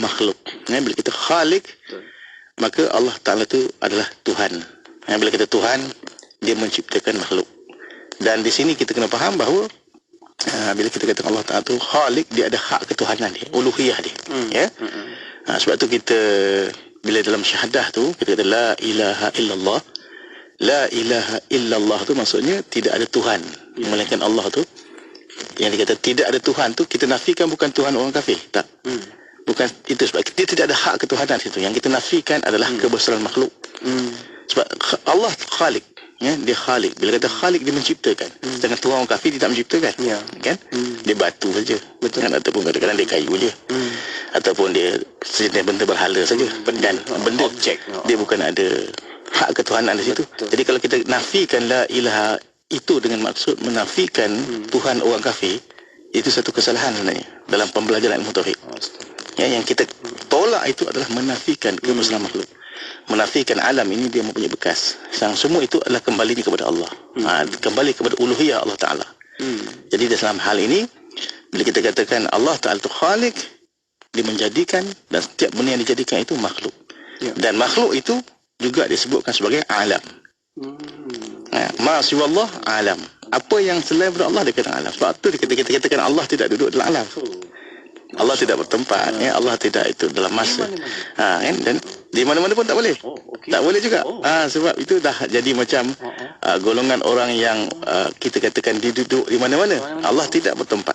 makhluk. Bila kita khaliq, maka Allah Ta'ala tu adalah Tuhan. Bila kita Tuhan, dia menciptakan makhluk. Dan di sini kita kena faham bahawa bila kita kata Allah Ta'ala tu khaliq, dia ada hak ketuhanan dia, uluhiyah dia. Ya. Sebab tu kita bila dalam syahadah tu kita kata la ilaha illallah. La ilaha illallah tu maksudnya tidak ada Tuhan melainkan Allah tu. Yang dikata tidak ada Tuhan tu kita nafikan bukan Tuhan orang kafir, tak. Bukan itu, sebab dia tidak ada hak ketuhanan situ. Yang kita nafikan adalah kebesaran makhluk. Sebab Allah khaliq, ya, dia khaliq. Bila kata khaliq, dia menciptakan. Sedangkan Tuhan orang kafir dia tak menciptakan. Kan? Dia batu saja. Betul. Kan? Ataupun kadang-kadang dia kayu je. Ataupun dia sejenis benda berhala saja. Dan benda objek, dia bukan ada hak ketuhanan di situ. Betul. Jadi kalau kita nafikan la ilaha itu dengan maksud menafikan Tuhan orang kafir, itu satu kesalahan sebenarnya dalam pembelajaran ilmu tauhid. Ya, yang kita tolak itu adalah menafikan kebesaran makhluk. Menafikan alam ini dia mempunyai bekas. Semua itu adalah kembali kepada Allah. Kembali kepada uluhiyah Allah Ta'ala. Jadi dalam hal ini, bila kita katakan Allah Ta'ala itu khaliq, dia menjadikan, dan setiap benda yang dijadikan itu makhluk. Dan makhluk itu juga disebutkan sebagai alam. Ma siwallah alam. Apa yang selain daripada Allah dikatakan alam. Sebab tu kita katakan Allah tidak duduk dalam alam. Allah tidak bertempat, ya, Allah tidak itu dalam masa. Kan? Dan di mana-mana pun tak boleh. Tak boleh juga. Sebab itu dah jadi macam golongan orang yang kita katakan dia duduk di mana-mana. Allah tidak bertempat.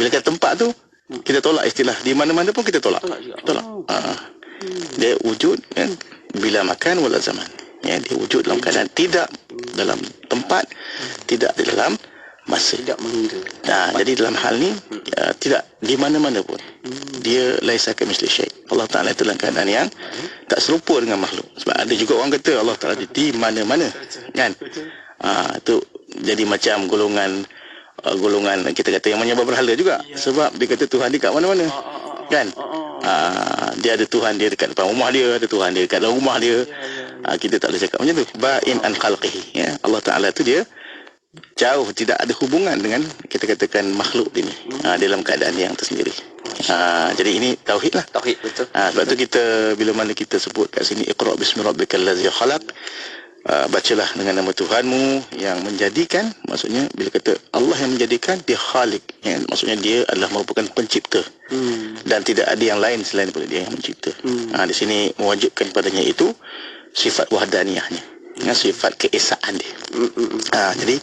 Bila kata tempat tu, kita tolak istilah di mana-mana pun kita tolak. Dia wujud, kan, bila makan wala zaman. Ya, dia wujud dalam keadaan tidak dalam tempat, tidak di dalam masa. Tidak mengira. Jadi dalam hal ni tidak di mana-mana pun. Dia laisa kamitsli syai'. Allah Ta'ala itu dalam keadaan yang tak serupa dengan makhluk. Sebab ada juga orang kata Allah Ta'ala di mana-mana. Kan? Itu jadi macam golongan kita kata yang menyembah berhala juga. Sebab dia kata Tuhan dia kat mana-mana. Kan? Dia ada Tuhan dia dekat depan rumah dia, ada Tuhan dia dekat dalam rumah dia. Kita tak boleh cakap macam tu. Ba'in an khalqihi. Ya? Allah Ta'ala tu dia jauh, tidak ada hubungan dengan kita katakan makhluk ini. Dalam keadaan yang tersendiri. Jadi ini tauhid lah. Tauhid, betul. Sebab tu kita bila mana kita sebut kat sini Iqra bismi rabbikal ladzi khalaq, bacalah dengan nama Tuhanmu yang menjadikan. Maksudnya bila kata Allah yang menjadikan, dia khaliq, ya, maksudnya dia adalah merupakan pencipta. Dan tidak ada yang lain selain daripada dia yang mencipta. Di sini mewajibkan padanya itu sifat wahdaniyahnya, ya, sifat keesaan dia. Jadi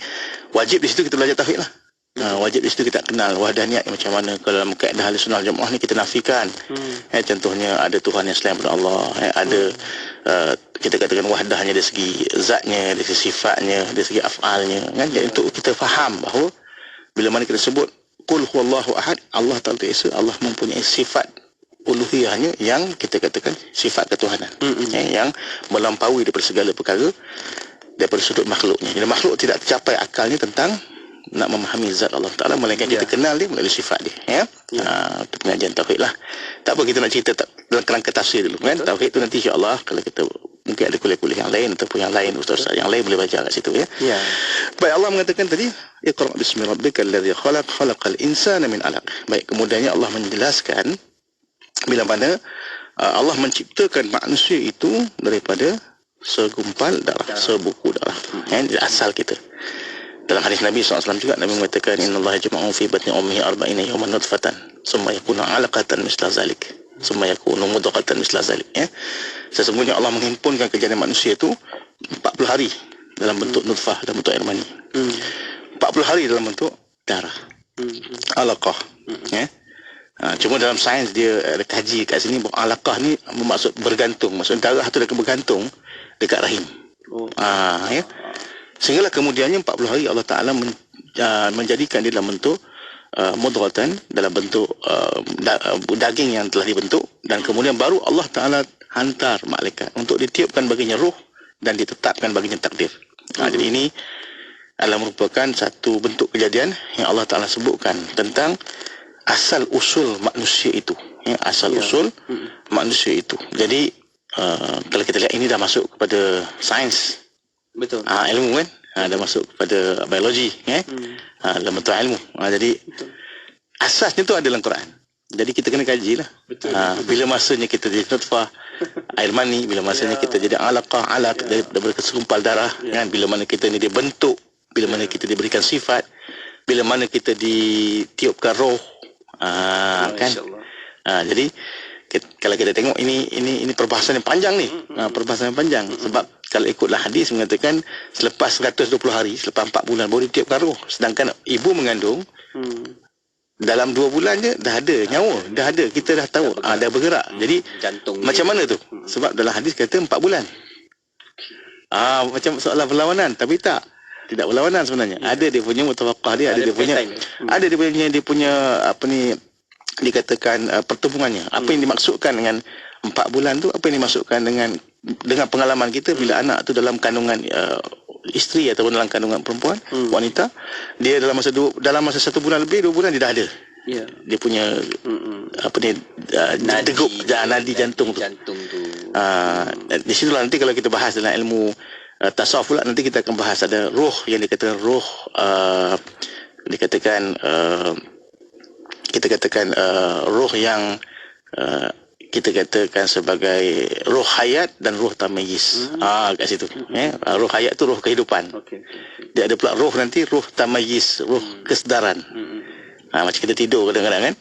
wajib di situ kita belajar tauhid lah. Wajib di situ kita kenal wahdaniyah macam mana. Kalau dalam kaedah ahli sunnah jamaah ni kita nafikan. Contohnya ada Tuhan yang selain daripada Allah. Ada kita katakan wahdahnya dari segi zatnya, dari segi sifatnya, dari segi af'alnya. Kan? Jadi untuk kita faham bahawa bila mana kita sebut Qul huwallahu ahad, Allah Ta'ala Esa, Allah mempunyai sifat uluhiyahnya yang kita katakan sifat ketuhanan, yang melampaui daripada segala perkara daripada sudut makhluknya. Jadi makhluk tidak tercapai akalnya tentang nak memahami zat Allah Ta'ala, melainkan kita kenal dia melalui sifat dia, ya. Itu pengajian tauhid lah. Tak apa, kita nak cerita dalam kerangka tafsir dulu kan. Tauhid tu nanti insya-Allah kalau kita mungkin ada kuliah-kuliah yang lain ataupun yang lain, ustaz yang lain boleh baca kat situ, ya. Baik, Allah mengatakan tadi, Iqra bismi rabbikal ladzi khalaq, khalaqal insana min 'alaq. Baik, kemudiannya Allah menjelaskan bila mana Allah menciptakan manusia itu daripada segumpal darah, sebuku darah. Ini asal kita. Dalam hadis Nabi SAW juga, Nabi mengatakan, Innallaha jama'u fi batni ummihi arba'ina yawman nutfatan, summa yakunu 'alaqatan misla zalik, summa yakunu mudghatan misla zalik, ya. Sesungguhnya Allah menghimpunkan kejadian manusia itu 40 hari dalam bentuk nutfah, dalam bentuk air mani. 40 hari dalam bentuk darah. Alaqah, ya. Cuma dalam sains dia ada kaji kat sini bahawa alaqah ni bermaksud bergantung. Maksud darah tu dia bergantung dekat rahim. Ya. Sehinggalah kemudiannya 40 hari Allah Ta'ala menjadikan dia dalam bentuk mudghatan, dalam bentuk daging yang telah dibentuk, dan kemudian baru Allah Ta'ala hantar malaikat untuk ditiupkan baginya ruh dan ditetapkan baginya takdir. Jadi ini adalah merupakan satu bentuk kejadian yang Allah Ta'ala sebutkan tentang asal usul manusia itu, ya, asal usul manusia itu. Jadi kalau kita lihat ini dah masuk kepada sains, betul, ilmu kan, dah masuk kepada biologi, ya, dalam bentuk ilmu. Jadi asasnya tu ada dalam Quran. Jadi kita kena kaji lah. Bila masanya kita jadi nutfah, air mani, bila masanya kita jadi alaqah, alaq daripada segumpal darah, kan, bila mana kita ni dibentuk, bila mana kita diberikan sifat, bila mana kita ditiupkan roh, kan. Jadi kalau kita tengok ini perbahasan yang panjang ni, perbahasan yang panjang, sebab kalau ikutlah hadis mengatakan selepas 120 hari, selepas 4 bulan baru ditiupkan roh, sedangkan ibu mengandung dalam 2 bulan je dah ada nyawa, dah ada, kita dah tahu, dah bergerak. Jadi jantung macam mana tu? Sebab dalam hadis kata 4 bulan. Macam soalan perlawanan, tapi tidak berlawanan sebenarnya. Ada dia punya mutawaqah dia, ada dia punya apa ni dikatakan pertemuannya. Apa yang dimaksudkan dengan 4 bulan tu, apa yang dimaksudkan dengan pengalaman kita bila anak tu dalam kandungan isteri ataupun dalam kandungan perempuan, wanita, dia dalam masa 1 bulan lebih, 2 bulan dia dah ada. Dia punya apa ni degup nadi jantung tu. Di situ nanti kalau kita bahas dalam ilmu tasawuf pula, nanti kita akan bahas ada roh yang dikatakan roh roh yang kita katakan sebagai roh hayat dan roh tamayyiz. Kat situ, roh hayat tu roh kehidupan. Dia ada pula roh nanti roh tamayyiz, roh kesedaran. Macam kita tidur kadang-kadang kan,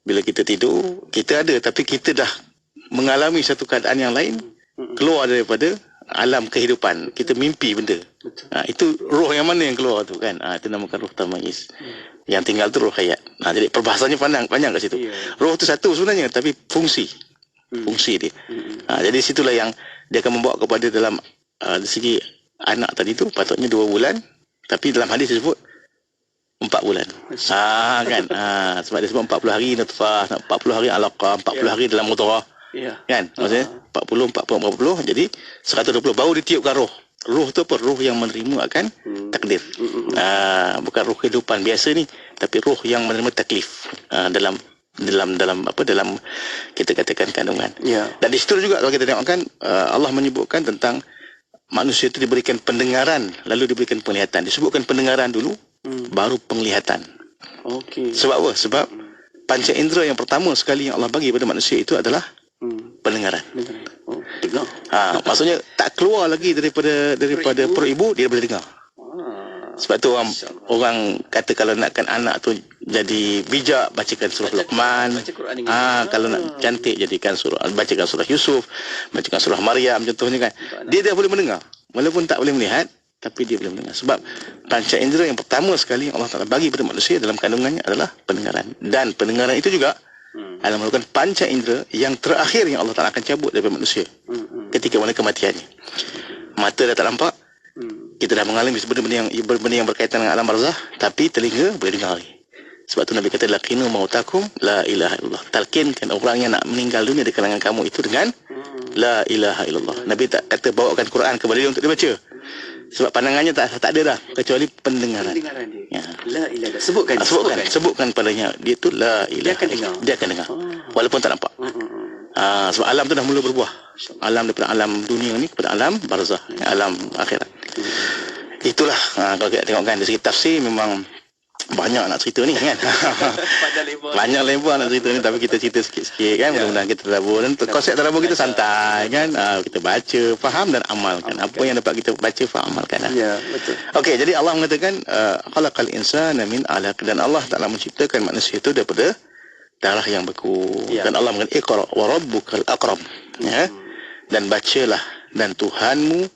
bila kita tidur kita ada, tapi kita dah mengalami satu keadaan yang lain, keluar daripada alam kehidupan, kita mimpi benda. Itu roh yang mana yang keluar tu kan, itu namakan roh tamayyiz. Yang tinggal tu roh hayat. Jadi perbahasannya panjang kat situ. Roh tu satu sebenarnya, tapi fungsi dia. Jadi situlah yang dia akan membawa kepada dalam dari segi anak tadi tu patutnya 2 bulan, tapi dalam hadis disebut 4 bulan. Kan. Sebab dia sebut 40 hari nutfah, 40 hari alaqah, 40 hari dalam mudghah. Kan? Maksudnya 40, jadi 120 baru ditiupkan roh. Roh tu apa? Roh yang menerima akan takdir. Bukan roh kehidupan biasa ni, tapi roh yang menerima taklif dalam kita katakan kandungan. Dan di situ juga kalau kita tengokkan, Allah menyebutkan tentang manusia itu diberikan pendengaran, lalu diberikan penglihatan. Disebutkan pendengaran dulu, baru penglihatan. Sebab apa? Sebab panca indera yang pertama sekali yang Allah bagi pada manusia itu adalah pendengaran. Maksudnya tak keluar lagi daripada perut ibu, dia boleh dengar. Sebab tu orang kata kalau nakkan anak tu jadi bijak, bacakan surah Luqman. Kalau nak cantik, bacakan surah Yusuf, bacakan surah Maryam contohnya kan. Dia dah boleh mendengar, walaupun tak boleh melihat, tapi dia boleh mendengar. Sebab panca indera yang pertama sekali yang Allah Ta'ala bagi pada manusia dalam kandungannya adalah pendengaran. Dan pendengaran itu juga adalah merupakan panca indera yang terakhir yang Allah Ta'ala akan cabut daripada manusia ketika mana kematiannya. Mata dah tak nampak, kita dah mengalami benda yang berkaitan dengan alam barzah, tapi telinga boleh dengar lagi. Sebab tu Nabi kata laqinu mautakum la ilaha illallah. Talqinkan orang yang nak meninggal dunia di kalangan kamu itu dengan la ilaha illallah. Nabi tak kata bawakan Quran kepada dia untuk dibaca. Sebab pandangannya tak ada dah kecuali pendengaran. Pendengaran dia. Ya. La ilaha. Sebutkan. Sebutkan padanya dia tu la ilaha. Dia akan dengar. Walaupun tak nampak. Sebab alam tu dah mula berbuah. Alam daripada alam dunia ni kepada alam barzah, alam akhirat. Itulah kalau kita tengok kan dari segi tafsir memang banyak nak cerita ni kan. Banyak lebar nak cerita ni, tapi kita cerita sikit-sikit kan. Mudah-mudahan kita tadabbur, dan konsep tadabbur kita santai kan. Kita baca, faham dan amalkan. Apa yang dapat kita baca, faham, amalkan. Ya, betul. Okey, jadi Allah mengatakan khalaqal insana min 'alaq, dan Allah Taala menciptakan manusia itu daripada darah yang beku. Dan Allah mengatakan iqra wa rabbukal akram. Ya. Dan bacalah, dan Tuhanmu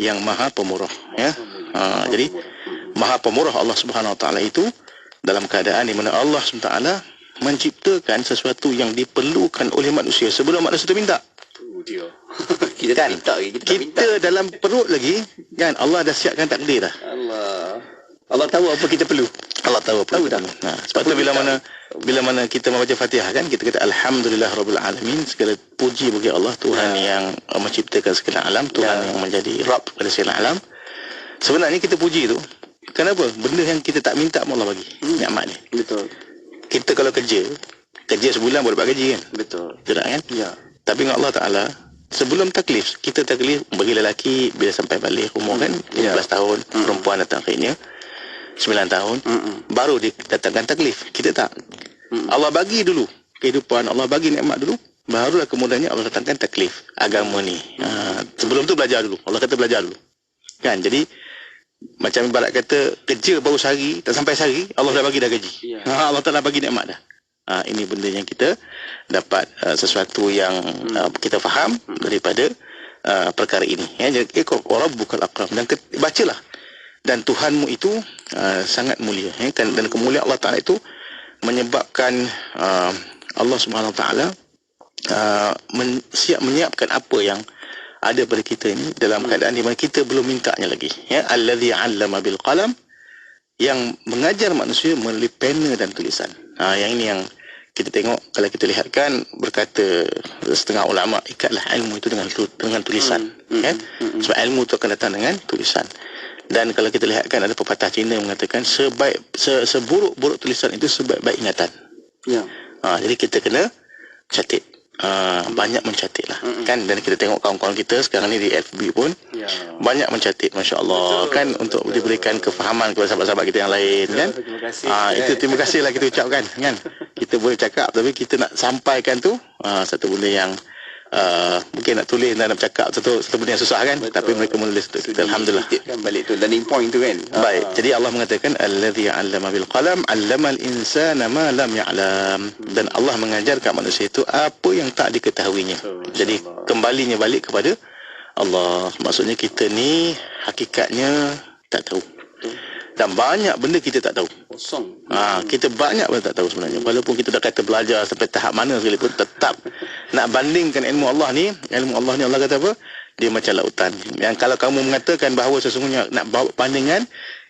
yang Maha Pemurah, ya. Jadi Maha Pemurah Allah Subhanahu Wa Taala itu dalam keadaan di mana Allah Subhanahu Wa Taala menciptakan sesuatu yang diperlukan oleh manusia sebelum manusia itu minta. Dia. Kita kan? minta lagi, kita dalam perut lagi kan, Allah dah siapkan takdir dah. Allah tahu apa kita perlu. Allah tahu apa kita perlu. Sebab tu bila mana kita membaca Fatihah kan, kita kata alhamdulillah rabbil alamin, segala puji bagi Allah, Tuhan yang menciptakan segala alam, Tuhan yang menjadi Rabb pada segala alam. Sebenarnya kita puji tu kenapa? Benda yang kita tak minta pun Allah bagi. Nikmat ni. Betul. Kita kalau kerja sebulan boleh dapat gaji kan? Betul. Tidak kan? Ya. Tapi dengan Allah Ta'ala, sebelum taklif, kita taklif bagi lelaki bila sampai balik umur kan 15 tahun, perempuan datang akhirnya 9 tahun, baru dia datangkan taklif. Kita tak. Allah bagi dulu kehidupan, Allah bagi nikmat dulu, barulah kemudiannya Allah datangkan taklif agama ni. Sebelum tu belajar dulu. Allah kata belajar dulu. Kan? Jadi macam ibarat kata kerja baru sehari, tak sampai sehari Allah dah bagi dah gaji. Allah Ta'ala bagi nikmat dah. Ini benda yang kita dapat sesuatu yang kita faham daripada perkara ini. Jadi rabbukal akram, dan bacalah, dan Tuhanmu itu sangat mulia. Dan kemuliaan Allah Ta'ala itu menyebabkan Allah Subhanahu Wa Ta'ala menyiapkan apa yang ada pada kita ini dalam keadaan di mana kita belum mintanya lagi. Allazi 'allama bil qalam, yang mengajar manusia melalui pena dan tulisan. Yang ini yang kita tengok, kalau kita lihat kan, berkata setengah ulama, ikatlah ilmu itu dengan tulisan. Sebab ilmu itu akan datang dengan tulisan. Dan kalau kita lihat kan, ada pepatah Cina mengatakan seburuk-buruk tulisan itu sebaik-baik ingatan. Jadi kita kena catat. Banyak mencatat lah kan, dan kita tengok kawan-kawan kita sekarang ni di FB pun banyak mencatat, masya-Allah kan, untuk diberikan kefahaman kepada sahabat-sahabat kita yang lain kan. Itu terima kasih lah kita ucapkan kan. Kita boleh cakap, tapi kita nak sampaikan tu satu benda yang mungkin nak tulis dan nak bercakap satu benda yang susah kan. Betul. Tapi mereka menulis tu. Alhamdulillah. Kan balik tu learning point tu kan. Baik. Jadi Allah mengatakan allazi 'allama bil qalam 'allamal insana ma lam ya'lam, dan Allah mengajarkan manusia itu apa yang tak diketahuinya. Jadi kembalinya balik kepada Allah. Maksudnya kita ni hakikatnya tak tahu. Dan banyak benda kita tak tahu. Kosong. Kita banyak benda tak tahu sebenarnya. Walaupun kita dah kata belajar sampai tahap mana sekalipun, tetap nak bandingkan ilmu Allah ni Allah kata apa? Dia macam lautan. Yang kalau kamu mengatakan bahawa sesungguhnya nak bawa bandingan,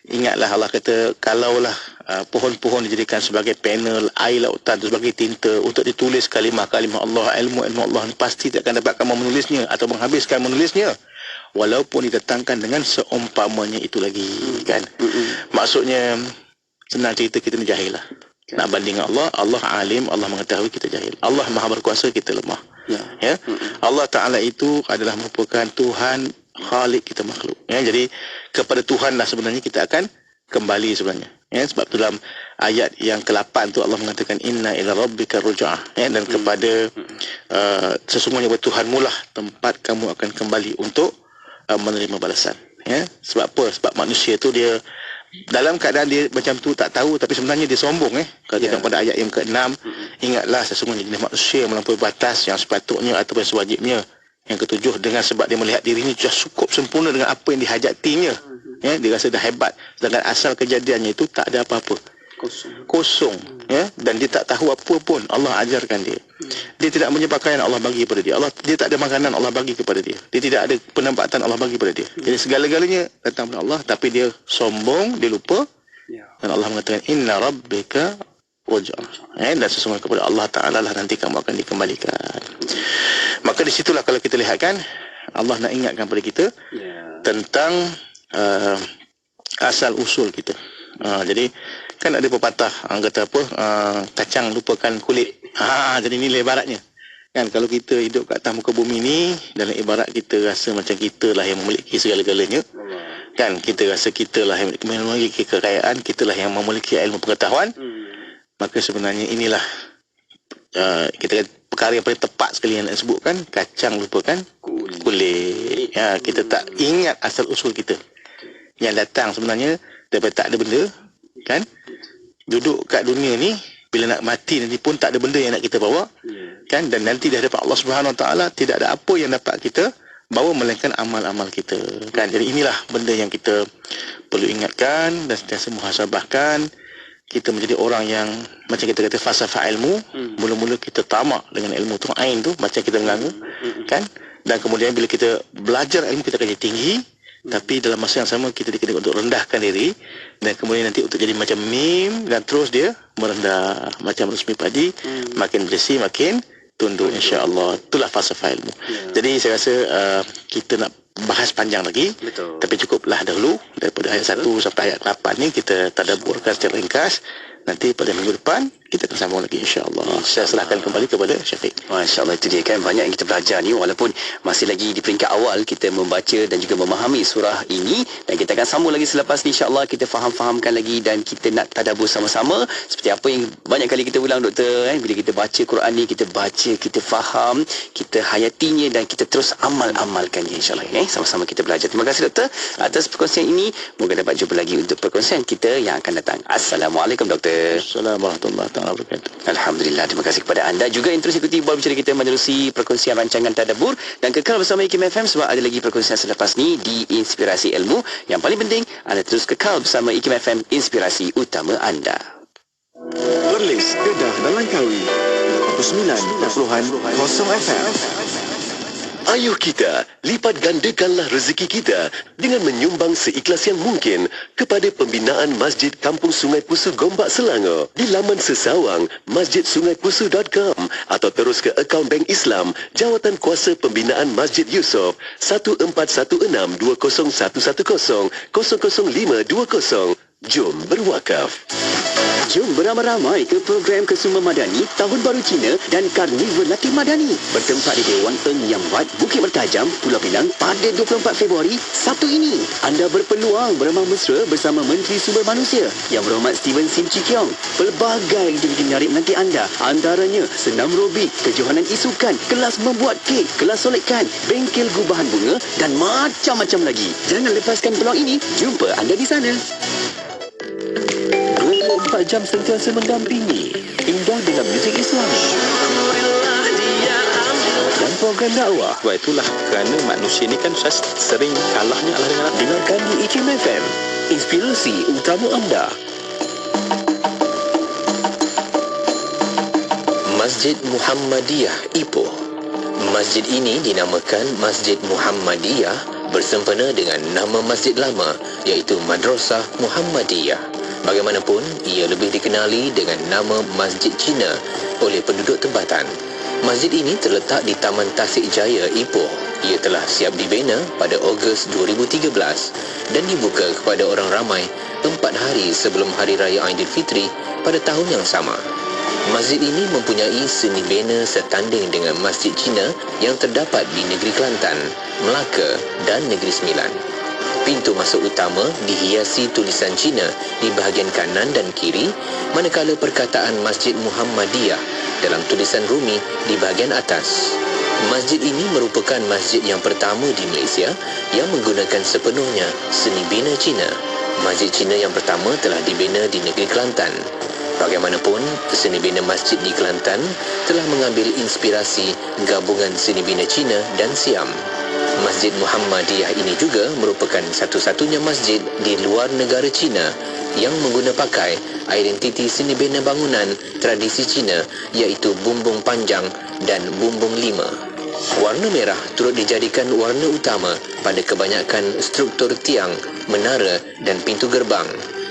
ingatlah Allah kata, kalaulah pohon-pohon dijadikan sebagai panel, air lautan itu sebagai tinta untuk ditulis kalimah-kalimah Allah, ilmu Allah ni, pasti tak akan dapat kamu menulisnya atau menghabiskan menulisnya. Walaupun didatangkan dengan seumpamanya itu lagi kan. Maksudnya senang cerita, kita ni jahil lah. Nak banding Allah alim, Allah mengetahui, kita jahil. Allah maha berkuasa, kita lemah. Ya. Allah Ta'ala itu adalah merupakan Tuhan Khalik, kita makhluk. Jadi kepada Tuhan lah sebenarnya kita akan kembali sebenarnya. Sebab dalam ayat yang ke-8 tu Allah mengatakan inna ila rabbika ruj'ah. Dan kepada sesungguhnya Tuhanmu lah tempat kamu akan kembali untuk menerima balasan. Sebab apa? Sebab manusia tu dia dalam keadaan dia macam tu tak tahu, tapi sebenarnya dia sombong. Kalau kita pada ayat yang ke-6, ingatlah sesungguhnya jenis manusia melampaui batas yang sepatutnya ataupun sewajibnya. Yang ke-7, dengan sebab dia melihat dirinya sudah cukup sempurna dengan apa yang dihajatinya. Dia rasa dah hebat, sedangkan asal kejadiannya itu tak ada apa-apa. Kosong. Dan dia tak tahu apa pun. Allah ajarkan dia. Dia tidak punya pakaian, Allah bagi kepada dia. Dia tak ada makanan, Allah bagi kepada dia. Dia tidak ada penempatan, Allah bagi kepada dia. Jadi segala-galanya datang kepada Allah, tapi dia sombong, dia lupa. Dan Allah mengatakan inna rabbika ruj'ah. Dan sesungguhnya kepada Allah Ta'ala lah nanti kamu akan dikembalikan. Maka di situlah kalau kita lihat kan, Allah nak ingatkan kepada kita tentang asal usul kita. Jadi kan ada pepatah kata apa, kacang lupakan kulit. Jadi nilai ibaratnya. Kan kalau kita hidup kat atas muka bumi ni, dalam ibarat kita rasa macam kita lah yang memiliki segala-galanya. Kan kita rasa kita lah yang memiliki kekayaan, kita lah yang memiliki ilmu pengetahuan. Maka sebenarnya inilah kita perkara yang paling tepat sekali yang nak sebutkan, kacang lupakan kulit. Kita tak ingat asal usul kita yang datang sebenarnya daripada tak ada benda. Kan duduk kat dunia ni, bila nak mati nanti pun tak ada benda yang nak kita bawa. Kan, dan nanti di hadapan Allah Subhanahu Wa Taala tidak ada apa yang dapat kita bawa melainkan amal-amal kita. Kan, jadi inilah benda yang kita perlu ingatkan dan sentiasa muhasabahkan. Kita menjadi orang yang macam kita kata falsafah ilmu. Mula-mula kita tamak dengan ilmu tu, ain tu macam kita menganga. Kan, dan kemudian bila kita belajar ilmu kita akan jadi tinggi. Tapi dalam masa yang sama kita dikena untuk rendahkan diri, dan kemudian nanti untuk jadi macam mim, dan terus dia merendah macam resmi padi, makin bersih makin tunduk, insya-Allah. Itulah falsafah ilmu. Jadi saya rasa kita nak bahas panjang lagi. Tapi cukuplah dahulu daripada ayat 1 sampai ayat 8 ni kita tadabburkan secara ringkas. Nanti pada minggu depan kita akan sambung lagi, insya-Allah. Saya serahkan kembali kepada Syafiq. Masya-Allah, itu dia kan, banyak yang kita belajar ni, walaupun masih lagi di peringkat awal kita membaca dan juga memahami surah ini, dan kita akan sambung lagi selepas ni, insya-Allah kita faham-fahamkan lagi dan kita nak tadabbur sama-sama seperti apa yang banyak kali kita ulang, doktor, kan, bila kita baca Quran ni, kita baca, kita faham, kita hayatinya dan kita terus amal-amalkannya, insya-Allah. Sama-sama kita belajar. Terima kasih doktor atas perkongsian ini. Moga dapat jumpa lagi untuk perkongsian kita yang akan datang. Assalamualaikum doktor. Assalamualaikum warahmatullahi wabarakatuh. Alhamdulillah, terima kasih kepada anda juga yang terus ikuti Bual Bicara kita menerusi perkongsian rancangan tadabbur, dan kekal bersama IKIM FM sebab ada lagi perkongsian selepas ni di Inspirasi Ilmu. Yang paling penting, anda terus kekal bersama IKIM FM, inspirasi utama anda. Perlis, Kedah dan Langkawi 89.0 FM. Ayuh kita, lipat gandakanlah rezeki kita dengan menyumbang seikhlas yang mungkin kepada pembinaan Masjid Kampung Sungai Pusu Gombak Selangor di laman sesawang masjidsungaipusu.com atau terus ke akaun Bank Islam Jawatan Kuasa Pembinaan Masjid Yusof 1416-20110-00520. Jom berwakaf. Jom beramai-ramai ke program Kesuma Madani Tahun Baru Cina dan Karnival Latih Madani bertempat di Dewan Eng Yang Bat, Bukit Mertajam, Pulau Pinang pada 24 Februari, Sabtu ini. Anda berpeluang beramah mesra bersama Menteri Sumber Manusia Yang Berhormat Steven Sim Chee Kiong. Pelbagai aktiviti menarik menanti anda, antaranya senam robik, kejohanan isukan, kelas membuat kek, kelas solekan, bengkel gubahan bunga dan macam-macam lagi. Jangan lepaskan peluang ini. Jumpa anda di sana. 24 jam sentiasa mendampingi, indah dengan muzik Islami dan program dakwah. Sebab itulah kerana manusia ni kan sering kalahnya adalah dengan apa? Dengarkan di IKIM FM, inspirasi utama anda. Masjid Muhammadiyah Ipoh. Masjid ini dinamakan Masjid Muhammadiyah bersempena dengan nama masjid lama, iaitu Madrasah Muhammadiyah. Bagaimanapun, ia lebih dikenali dengan nama Masjid Cina oleh penduduk tempatan. Masjid ini terletak di Taman Tasik Jaya, Ipoh. Ia telah siap dibina pada Ogos 2013 dan dibuka kepada orang ramai 4 hari sebelum Hari Raya Aidilfitri pada tahun yang sama. Masjid ini mempunyai seni bina setanding dengan Masjid Cina yang terdapat di Negeri Kelantan, Melaka dan Negeri Sembilan. Pintu masuk utama dihiasi tulisan Cina di bahagian kanan dan kiri, manakala perkataan Masjid Muhammadiyah dalam tulisan Rumi di bahagian atas. Masjid ini merupakan masjid yang pertama di Malaysia yang menggunakan sepenuhnya seni bina Cina. Masjid Cina yang pertama telah dibina di Negeri Kelantan. Bagaimanapun, seni bina masjid di Kelantan telah mengambil inspirasi gabungan seni bina Cina dan Siam. Masjid Muhammadiyah ini juga merupakan satu-satunya masjid di luar negara Cina yang mengguna pakai identiti seni bina bangunan tradisi Cina, iaitu bumbung panjang dan bumbung lima. Warna merah turut dijadikan warna utama pada kebanyakan struktur tiang, menara dan pintu gerbang.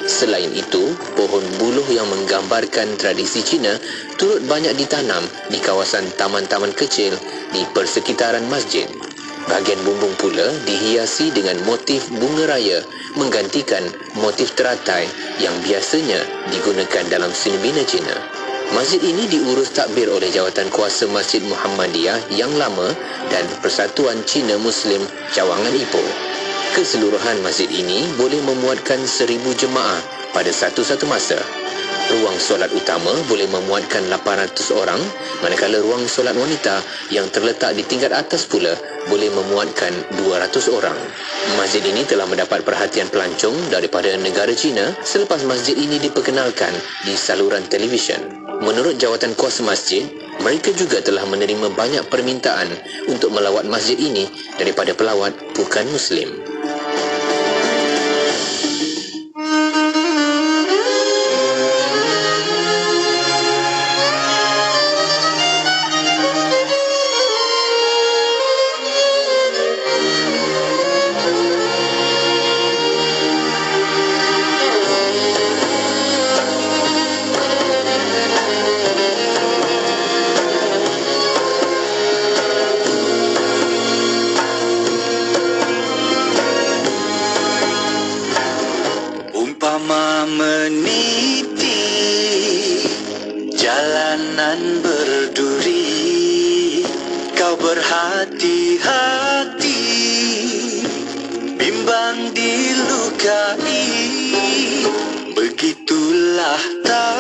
Selain itu, pohon buluh yang menggambarkan tradisi Cina turut banyak ditanam di kawasan taman-taman kecil di persekitaran masjid. Bahagian bumbung pula dihiasi dengan motif bunga raya menggantikan motif teratai yang biasanya digunakan dalam sinebina Cina. Masjid ini diurus takbir oleh Jawatan Kuasa Masjid Muhammadiyah yang lama dan Persatuan Cina Muslim Cawangan Ipoh. Keseluruhan masjid ini boleh memuatkan 1,000 jemaah pada satu-satu masa. Ruang solat utama boleh memuatkan 800 orang, manakala ruang solat wanita yang terletak di tingkat atas pula boleh memuatkan 200 orang. Masjid ini telah mendapat perhatian pelancong daripada negara China selepas masjid ini diperkenalkan di saluran televisyen. Menurut Jawatan Kuasa Masjid, mereka juga telah menerima banyak permintaan untuk melawat masjid ini daripada pelawat bukan Muslim. Umpama meniti jalanan berduri, kau berhati-hati, bimbang dilukai, begitulah tak